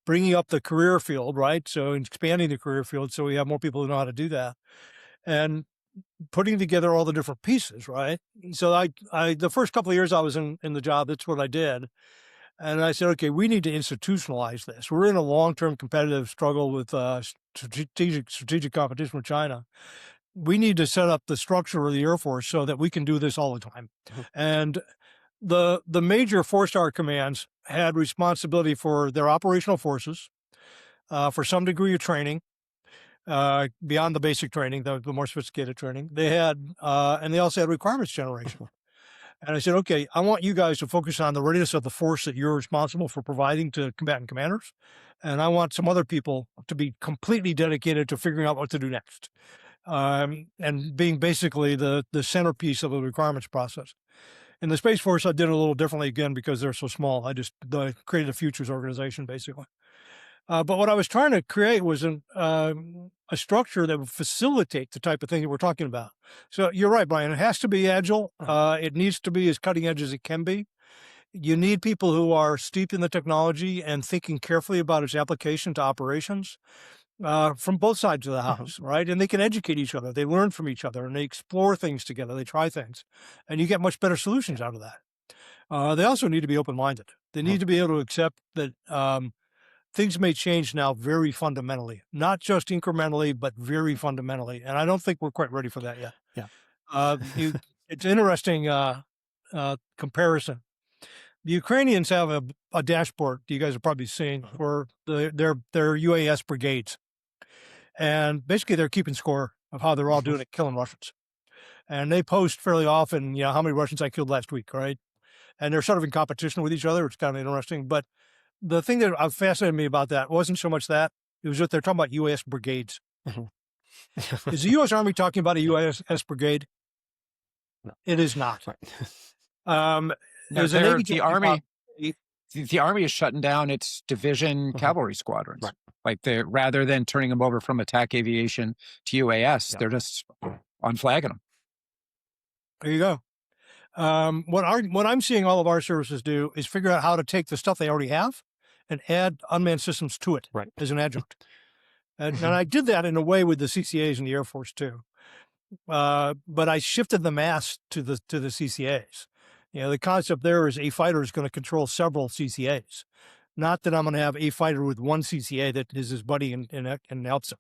bringing up the career field, right? So expanding the career field so we have more people who know how to do that, and putting together all the different pieces, right? So I the first couple of years I was in the job, that's what I did. And I said, okay, we need to institutionalize this. We're in a long-term competitive struggle with strategic competition with China. We need to set up the structure of the Air Force so that we can do this all the time. And the major 4-star commands had responsibility for their operational forces, for some degree of training, beyond the basic training, the more sophisticated training. They had, and they also had requirements generation. And I said, okay, I want you guys to focus on the readiness of the force that you're responsible for providing to combatant commanders. And I want some other people to be completely dedicated to figuring out what to do next. And being basically the centerpiece of the requirements process. In the Space Force, I did it a little differently again because they're so small. I created a futures organization, basically. But what I was trying to create was a structure that would facilitate the type of thing that we're talking about. So you're right, Brian. It has to be agile. It needs to be as cutting edge as it can be. You need people who are steeped in the technology and thinking carefully about its application to operations from both sides of the house, right? And they can educate each other. They learn from each other, and they explore things together. They try things, and you get much better solutions out of that. They also need to be open-minded. They need to be able to accept that things may change now very fundamentally, not just incrementally, but very fundamentally. And I don't think we're quite ready for that yet. Yeah. It's interesting comparison. The Ukrainians have a dashboard you guys have probably seen for their UAS brigades. And basically they're keeping score of how they're all doing at killing Russians. And they post fairly often, how many Russians I killed last week, right? And they're sort of in competition with each other. It's kind of interesting. But the thing that fascinated me about that wasn't so much that, it was that they're talking about U.S. brigades. Is the U.S. Army talking about a U.S. brigade? No. It is not. Right. There's a Navy the Army is shutting down its division cavalry squadrons. Right. Like rather than turning them over from attack aviation to UAS, Yeah. they're just unflagging them. There you go. What I'm seeing all of our services do is figure out how to take the stuff they already have and add unmanned systems to it Right. as an adjunct. And I did that in a way with the CCAs and the Air Force too. But I shifted the mass to the CCAs. You know, the concept there is a fighter is going to control several CCAs. Not that I'm going to have a fighter with one CCA that is his buddy and helps him.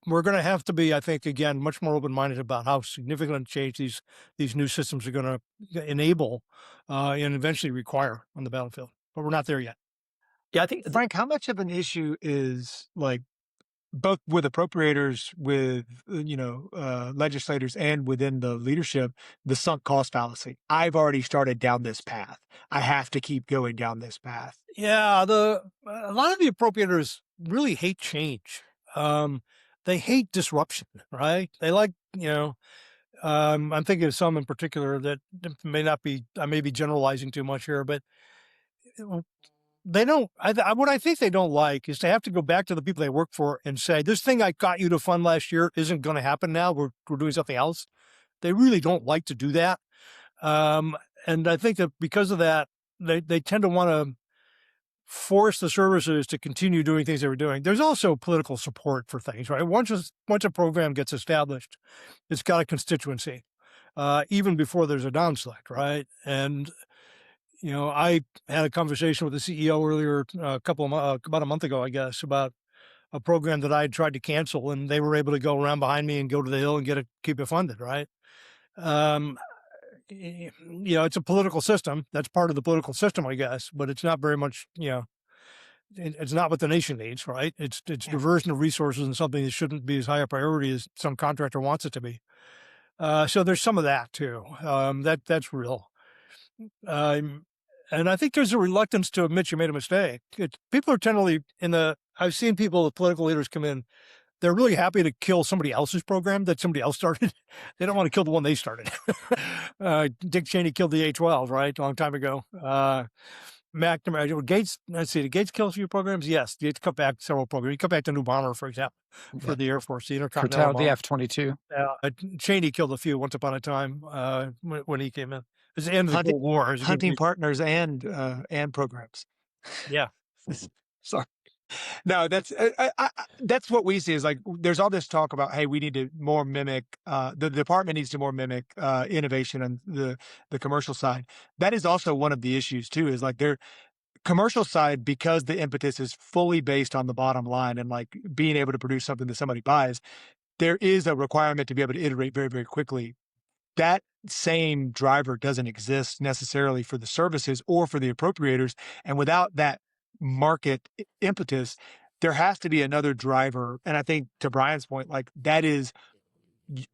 We're going to have to be, I think, again, much more open-minded about how significant change these new systems are going to enable and eventually require on the battlefield. But we're not there yet. Yeah, I think Frank, how much of an issue is like both with appropriators, with legislators, and within the leadership, the sunk cost fallacy? I've already started down this path. I have to keep going down this path. Yeah, a lot of the appropriators really hate change. They hate disruption, right? They like, I'm thinking of some in particular that may not be, I may be generalizing too much here, but they don't, what I think they don't like is to have to go back to the people they work for and say, this thing I got you to fund last year isn't going to happen now. We're doing something else. They really don't like to do that. And I think that because of that, they tend to want to force the services to continue doing things they were doing. There's also political support for things, right? Once a program gets established, it's got a constituency, even before there's a down select, right? And I had a conversation with the CEO earlier, about a month ago, I guess, about a program that I had tried to cancel, and they were able to go around behind me and go to the Hill and keep it funded, right? It's a political system. That's part of the political system, I guess, but it's not very much, it's not what the nation needs, right? It's diversion of resources and something that shouldn't be as high a priority as some contractor wants it to be. So there's some of that too. That's real. And I think there's a reluctance to admit you made a mistake. People are generally I've seen people, political leaders come in, they're really happy to kill somebody else's program that somebody else started. They don't want to kill the one they started. Dick Cheney killed the A-12, right? A long time ago. Gates, let's see, did Gates kill a few programs? Yes, Gates cut back several programs. He cut back the new bomber, for example, for the Air Force, the Intercontinental Curtailed the F-22. Cheney killed a few once upon a time when he came in. It was the end of the Cold War. Hunting partners and programs. Yeah. Sorry. No, that's what we see is like there's all this talk about, hey, we need to more mimic the department needs to more mimic innovation on the commercial side. That is also one of the issues too, is like their commercial side, because the impetus is fully based on the bottom line and like being able to produce something that somebody buys, there is a requirement to be able to iterate very, very quickly. That same driver doesn't exist necessarily for the services or for the appropriators. And without that market impetus, there has to be another driver. And I think to Brian's point, like that is,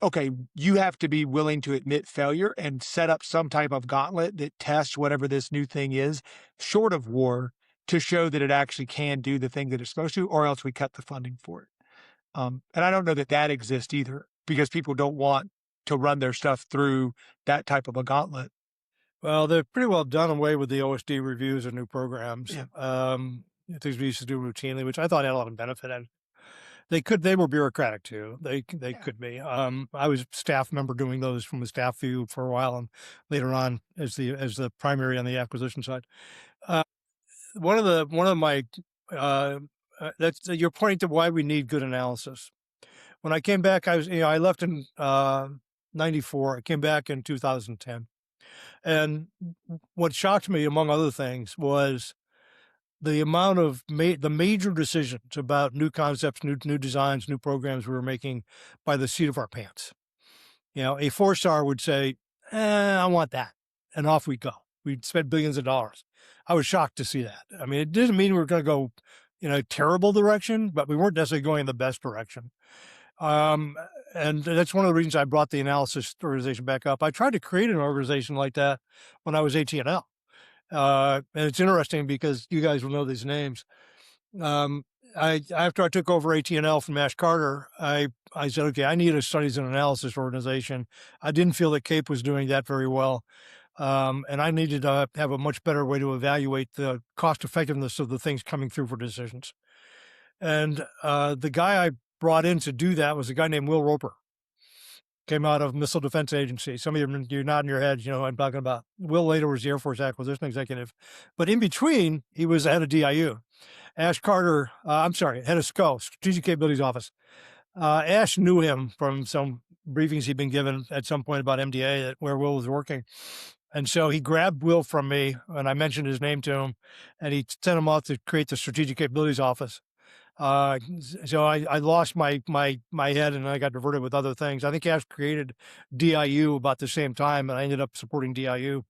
okay, you have to be willing to admit failure and set up some type of gauntlet that tests whatever this new thing is, short of war, to show that it actually can do the thing that it's supposed to, or else we cut the funding for it. And I don't know that exists either, because people don't want to run their stuff through that type of a gauntlet. Well, they've pretty well done away with the OSD reviews of new programs. Yeah. Things we used to do routinely, which I thought had a lot of benefit. And they were bureaucratic too. They could be. I was a staff member doing those from the staff view for a while, and later on as the primary on the acquisition side. One of my you're pointing to why we need good analysis. When I came back, I left in 94. I came back in 2010. And what shocked me, among other things, was the amount of the major decisions about new concepts, new designs, new programs we were making by the seat of our pants. A 4-star would say, I want that. And off we go. We'd spend billions of dollars. I was shocked to see that. I mean, it didn't mean we were going to go in a terrible direction, but we weren't necessarily going in the best direction. And that's one of the reasons I brought the analysis organization back up. I tried to create an organization like that when I was AT&L. And it's interesting because you guys will know these names. After I took over AT&L from Ash Carter, I said, okay, I need a studies and analysis organization. I didn't feel that CAPE was doing that very well. And I needed to have a much better way to evaluate the cost effectiveness of the things coming through for decisions. And the guy I brought in to do that was a guy named Will Roper. Came out of Missile Defense Agency. Some of you're nodding your heads, you know what I'm talking about. Will later was the Air Force Acquisition Executive. But in between, he was head of DIU. Ash Carter, head of SCO, Strategic Capabilities Office. Ash knew him from some briefings he'd been given at some point about MDA where Will was working. And so he grabbed Will from me, and I mentioned his name to him, and he sent him out to create the Strategic Capabilities Office. So I lost my head, and I got diverted with other things. I think Ash created DIU about the same time, and I ended up supporting DIU.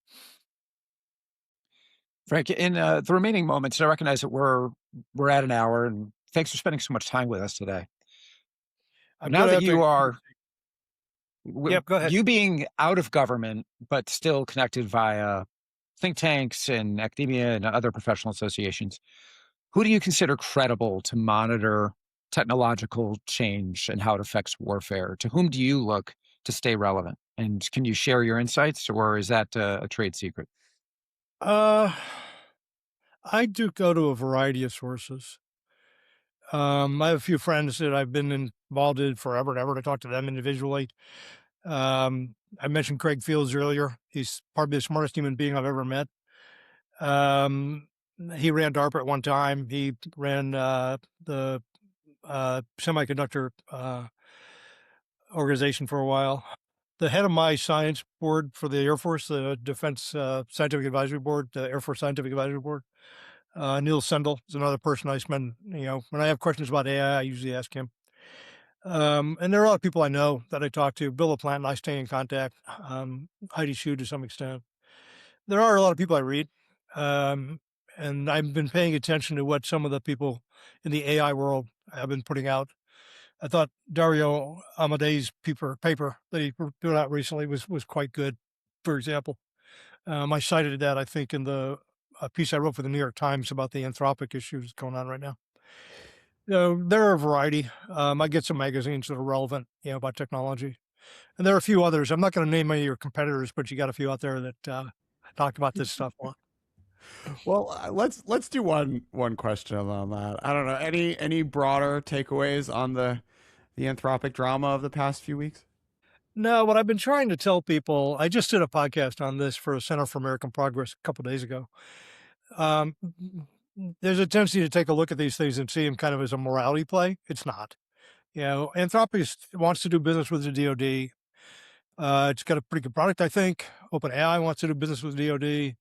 Frank, in the remaining moments, I recognize that we're at an hour, and thanks for spending so much time with us today. Now that you are, Yep, go ahead. You being out of government, but still connected via think tanks and academia and other professional associations, who do you consider credible to monitor technological change and how it affects warfare? To whom do you look to stay relevant? And can you share your insights, or is that a trade secret? I do go to a variety of sources. I have a few friends that I've been involved in forever and ever to talk to them individually. I mentioned Craig Fields earlier. He's probably the smartest human being I've ever met. He ran DARPA at one time. He ran the semiconductor organization for a while. The head of my science board for the Air Force, the Defense Scientific Advisory Board, the Air Force Scientific Advisory Board, Neil Sendell is another person I spend, when I have questions about AI, I usually ask him. And there are a lot of people I know that I talk to. Bill LaPlante and I stay in contact. Heidi Shue to some extent. There are a lot of people I read. And I've been paying attention to what some of the people in the AI world have been putting out. I thought Dario Amadei's paper that he put out recently was quite good, for example. I cited that, I think, in the piece I wrote for the New York Times about the Anthropic issues going on right now. There are a variety. I get some magazines that are relevant, about technology. And there are a few others. I'm not going to name any of your competitors, but you got a few out there that talk about this stuff a lot. Well, let's do one question on that. I don't know, any broader takeaways on the Anthropic drama of the past few weeks? No, what I've been trying to tell people, I just did a podcast on this for a Center for American Progress a couple of days ago. There's a tendency to take a look at these things and see them kind of as a morality play. It's not. Anthropic wants to do business with the DoD. It's got a pretty good product, I think. OpenAI wants to do business with the DoD.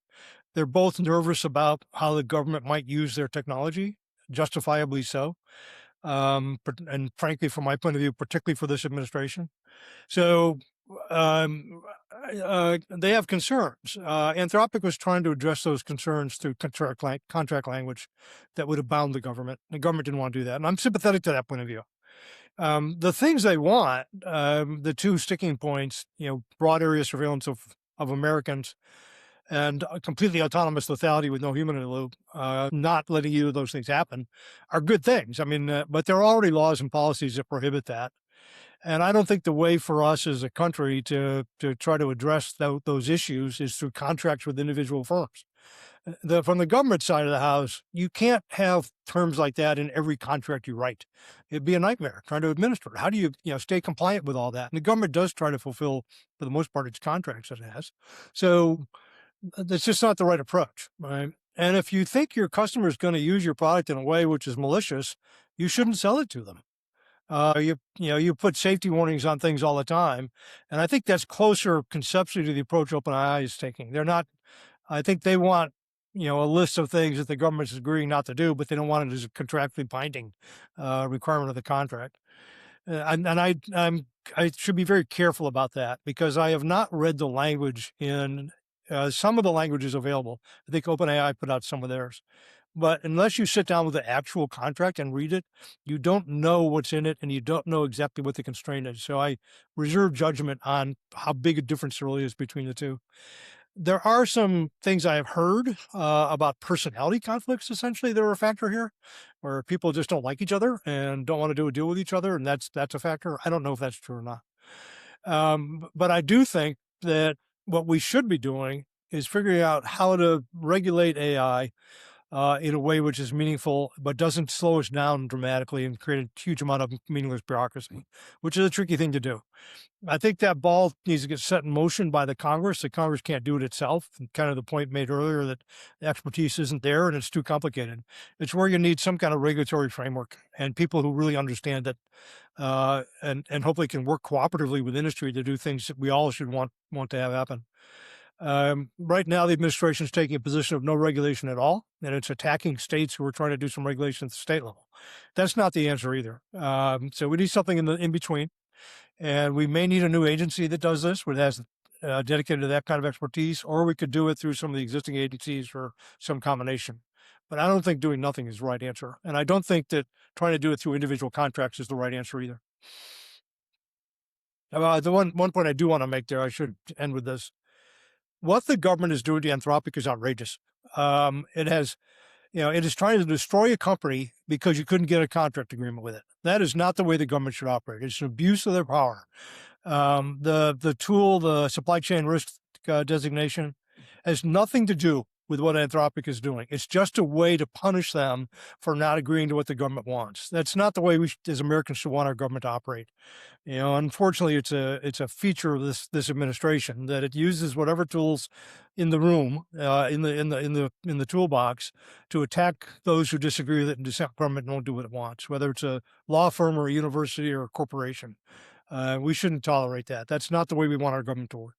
They're both nervous about how the government might use their technology, justifiably so. And frankly, from my point of view, particularly for this administration. So they have concerns. Anthropic was trying to address those concerns through contract language that would have bound the government. The government didn't want to do that. And I'm sympathetic to that point of view. The things they want, the two sticking points, broad area surveillance of Americans and completely autonomous lethality with no human in the loop, not letting either of those things happen, are good things. I mean, but there are already laws and policies that prohibit that. And I don't think the way for us as a country to try to address those issues is through contracts with individual firms. From the government side of the house, you can't have terms like that in every contract you write. It'd be a nightmare trying to administer it. How do you, stay compliant with all that? And the government does try to fulfill, for the most part, its contracts that it has. So that's just not the right approach, right? And if you think your customer is going to use your product in a way which is malicious, you shouldn't sell it to them. You put safety warnings on things all the time, and I think that's closer conceptually to the approach OpenAI is taking. They're not. I think they want a list of things that the government is agreeing not to do, but they don't want it as a contractually binding requirement of the contract. And I should be very careful about that because I have not read the language in some of the languages available. I think OpenAI put out some of theirs. But unless you sit down with the actual contract and read it, you don't know what's in it and you don't know exactly what the constraint is. So I reserve judgment on how big a difference there really is between the two. There are some things I have heard about personality conflicts, essentially, that are a factor here, where people just don't like each other and don't want to do a deal with each other, and that's a factor. I don't know if that's true or not. But I do think that what we should be doing is figuring out how to regulate AI in a way which is meaningful, but doesn't slow us down dramatically and create a huge amount of meaningless bureaucracy, which is a tricky thing to do. I think that ball needs to get set in motion by the Congress. The Congress can't do it itself. And kind of the point made earlier that the expertise isn't there and it's too complicated. It's where you need some kind of regulatory framework and people who really understand it, and hopefully can work cooperatively with industry to do things that we all should want to have happen. Right now, the administration is taking a position of no regulation at all, and it's attacking states who are trying to do some regulation at the state level. That's not the answer either. So we need something in between. And we may need a new agency that does this, that has dedicated to that kind of expertise, or we could do it through some of the existing agencies or some combination. But I don't think doing nothing is the right answer. And I don't think that trying to do it through individual contracts is the right answer either. The one point I do want to make there, I should end with this. What the government is doing to Anthropic is outrageous. It is trying to destroy a company because you couldn't get a contract agreement with it. That is not the way the government should operate. It's an abuse of their power. The tool, the supply chain risk designation, has nothing to do with what Anthropic is doing. It's just a way to punish them for not agreeing to what the government wants. That's not the way we, as Americans, should want our government to operate. Unfortunately, it's a feature of this administration that it uses whatever tools in the room, in the toolbox, to attack those who disagree with it and dissent from it and won't do what it wants, whether it's a law firm or a university or a corporation. We shouldn't tolerate that. That's not the way we want our government to work.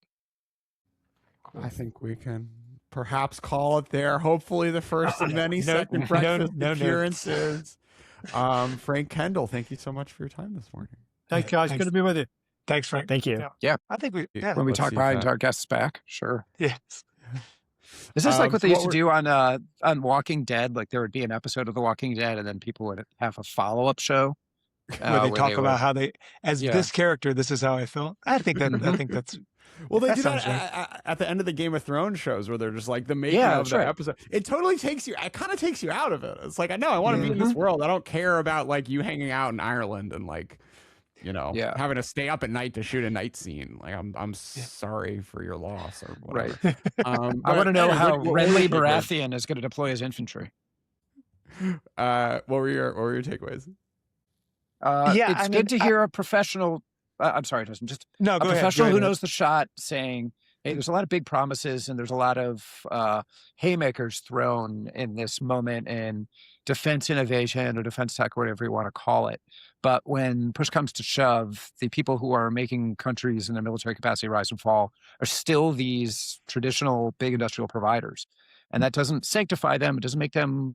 I think we can perhaps call it there. Hopefully the first of many second breakfast appearances. Frank Kendall, thank you so much for your time this morning. Thanks, guys. Good to be with you. Thanks, Frank. Thank you. Yeah. I think When we talk about our guests back, sure. Yes. Is this like what they used to do on Walking Dead? Like there would be an episode of The Walking Dead, and then people would have a follow-up show where they talk about how they, this character, this is how I felt. I think that's. Well, they do that at the end of the Game of Thrones shows where they're just like the making of the episode. It totally takes you, it kind of takes you out of it. It's like, I know I want to be in this world. I don't care about like you hanging out in Ireland and like, having to stay up at night to shoot a night scene. Like I'm sorry for your loss or whatever. Right. I want to know how Renly Baratheon is going to deploy his infantry. What were your takeaways? It's good to hear a professional. I'm sorry, Justin. Just a professional who knows the shot saying, "Hey, there's a lot of big promises and there's a lot of haymakers thrown in this moment in defense innovation or defense tech, or whatever you want to call it. But when push comes to shove, the people who are making countries and their military capacity rise and fall are still these traditional big industrial providers, and that doesn't sanctify them. It doesn't make them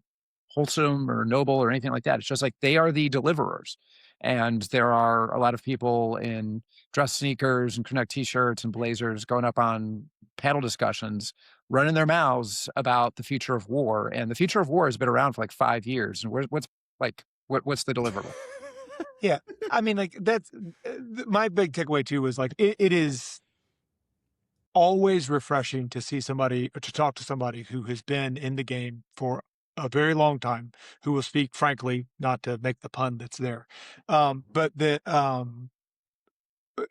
wholesome or noble or anything like that. It's just like they are the deliverers." And there are a lot of people in dress sneakers and Connect t-shirts and blazers going up on panel discussions, running their mouths about the future of war. And the future of war has been around for like 5 years. And what's the deliverable? Yeah. I mean, like that's my big takeaway too was like, it is always refreshing to see somebody or to talk to somebody who has been in the game for a very long time, who will speak frankly, not to make the pun that's there. But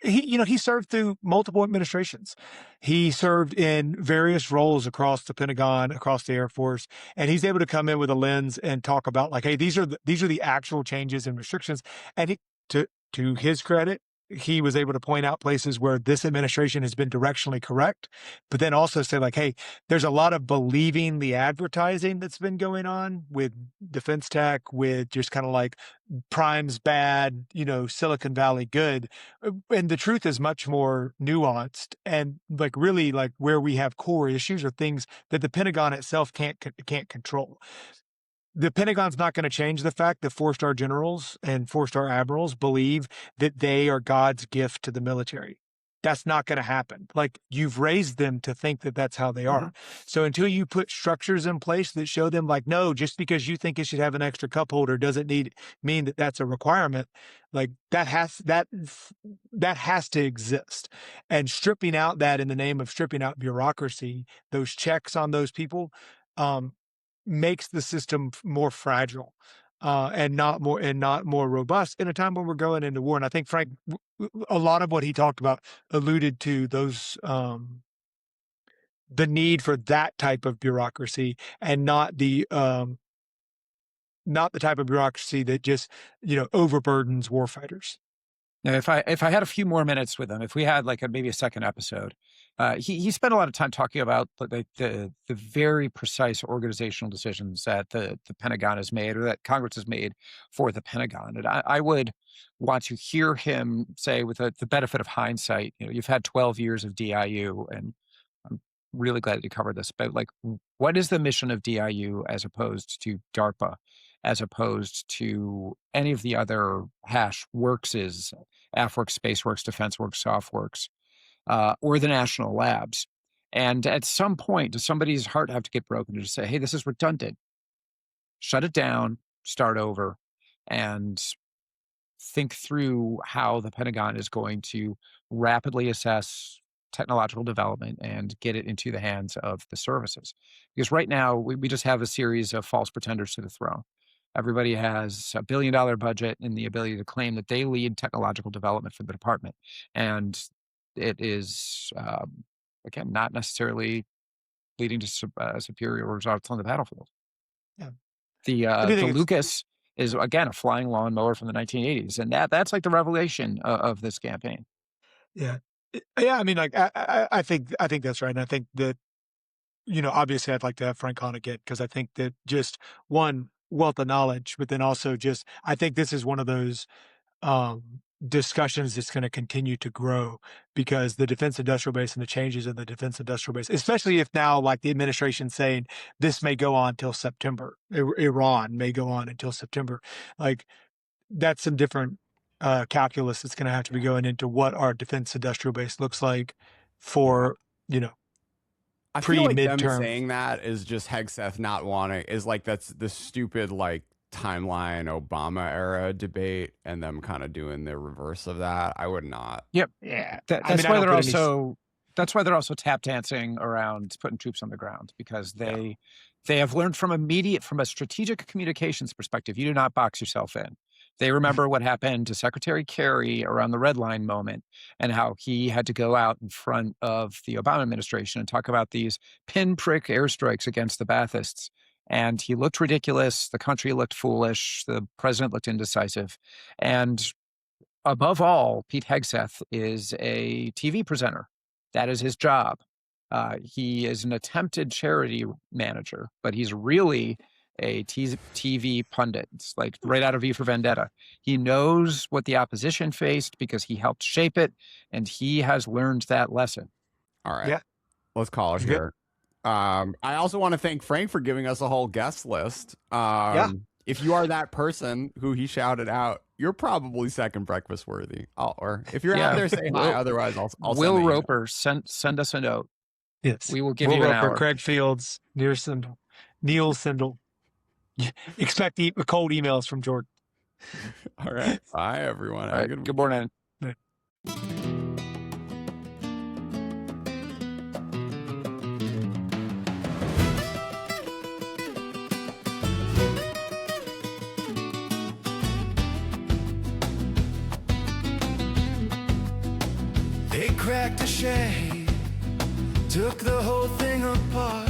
he served through multiple administrations. He served in various roles across the Pentagon, across the Air Force, and he's able to come in with a lens and talk about like, hey, these are the actual changes and restrictions. And to his credit, he was able to point out places where this administration has been directionally correct, but then also say like, hey, there's a lot of believing the advertising that's been going on with defense tech, with just kind of like Prime's bad, Silicon Valley good. And the truth is much more nuanced, and like really like where we have core issues are things that the Pentagon itself can't control. The Pentagon's not going to change the fact that 4-star generals and 4-star admirals believe that they are God's gift to the military. that's not going to happen. Like, you've raised them to think that that's how they are. So until you put structures in place that show them, like, no, just because you think it should have an extra cup holder doesn't mean that that's a requirement. Like, that has to exist. And stripping out that in the name of stripping out bureaucracy, those checks on those people, makes the system more fragile. And not more robust in a time when we're going into war. And I think Frank, a lot of what he talked about alluded to those, the need for that type of bureaucracy, and not the type of bureaucracy that just, overburdens warfighters. Now, if I had a few more minutes with him, if we had like maybe a second episode, he spent a lot of time talking about the very precise organizational decisions that the Pentagon has made, or that Congress has made for the Pentagon. And I would want to hear him say, with the benefit of hindsight, you've had 12 years of DIU, and I'm really glad that you covered this, but like, what is the mission of DIU as opposed to DARPA, as opposed to any of the other hash workses, AFWorks, SpaceWorks, DefenseWorks, SoftWorks, or the national labs? And at some point, does somebody's heart have to get broken to just say, hey, this is redundant, shut it down, start over, and think through how the Pentagon is going to rapidly assess technological development and get it into the hands of the services? Because right now, we just have a series of false pretenders to the throne. Everybody has a $1 billion budget and the ability to claim that they lead technological development for the department. And it is, again, not necessarily leading to superior results on the battlefield. Yeah. The Lucas is, again, a flying lawnmower from the 1980s. And that's like the revelation of this campaign. Yeah. Yeah. I mean, like, I think that's right. And I think that, obviously I'd like to have Frank on again, because I think that just one, wealth of knowledge, but then also just, I think this is one of those discussions that's going to continue to grow, because the defense industrial base and the changes in the defense industrial base, especially if now, like, the administration saying this may go on till September, Iran may go on until September, like, that's some different calculus that's going to have to be going into what our defense industrial base looks like for, I feel like them pre-midterm. saying that is just Hegseth not wanting, is like, that's the stupid, like, timeline Obama era debate, and them kind of doing the reverse of that. I would not. Yep. Yeah. That's why they're also tap dancing around putting troops on the ground, because they have learned from a strategic communications perspective, you do not box yourself in. They remember what happened to Secretary Kerry around the Red Line moment, and how he had to go out in front of the Obama administration and talk about these pinprick airstrikes against the Baathists. And he looked ridiculous. The country looked foolish. The president looked indecisive. And above all, Pete Hegseth is a TV presenter. That is his job. He is an attempted charity manager, but he's really a TV pundit. It's like right out of V for Vendetta. He knows what the opposition faced because he helped shape it, and he has learned that lesson. All right. Yeah. Let's call it here. I also want to thank Frank for giving us a whole guest list. If you are that person who he shouted out, you're probably second breakfast worthy. Or if you're out there, say hi. Otherwise, I'll Will Roper, send us a note. Yes. We will give Will you an Roper, hour. Craig Fields, Neil Sindel. Expect cold emails from Jordan. All right. Bye, everyone. All right. Good morning. They cracked a shade, took the whole thing apart.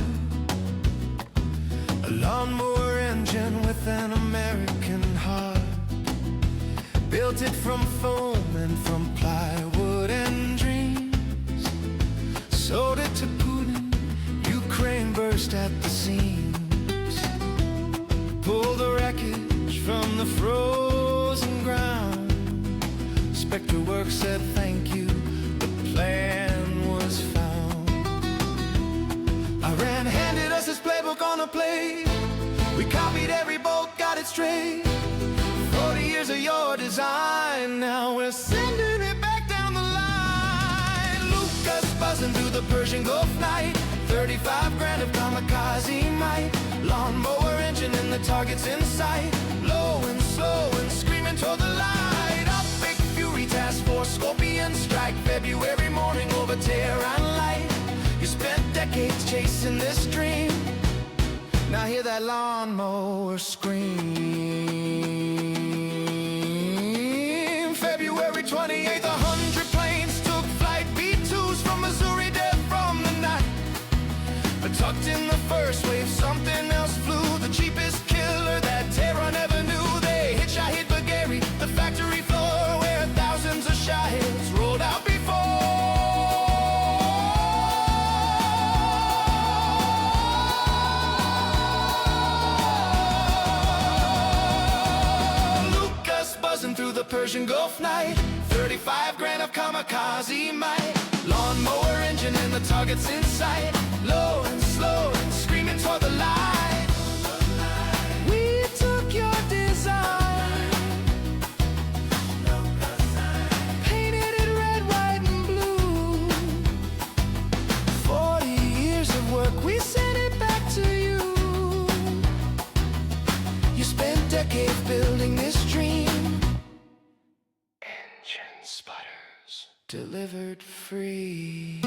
A lawnmower engine with an American heart. Built it from foam and from plywood and dreams. Sold it to Putin, Ukraine burst at the seams. Pulled the wreckage from the frozen ground. Spectre Works said thank you, the plan was found. Iran handed us his playbook on a plate. We copied every bolt, got it straight. 40 years of your design, now we're sending it back down the line. buzzing through the Persian Gulf night. 35 grand of kamikaze might. Lawnmower engine and the target's in sight. Low and slow and screaming toward the light. Up, big fury task force, scorpion strike. February morning over Tehran light. You spent decades chasing this dream. Now hear that lawnmower scream. February 28th, 100 planes took flight. B-2s from Missouri, dead from the night. But tucked in the first wave, something else flew. The cheapest killer that Tehran ever knew. They hit Shahid Bagheri, the factory floor where thousands of Shahids rolled out before. Through the Persian Gulf night. 35 grand of kamikaze might. Lawnmower engine and the target's in sight. Low and slow and screaming toward the light. We took your design, painted it red, white and blue. 40 years of work, we sent it back to you. You spent decades building this dream. Sputters delivered free.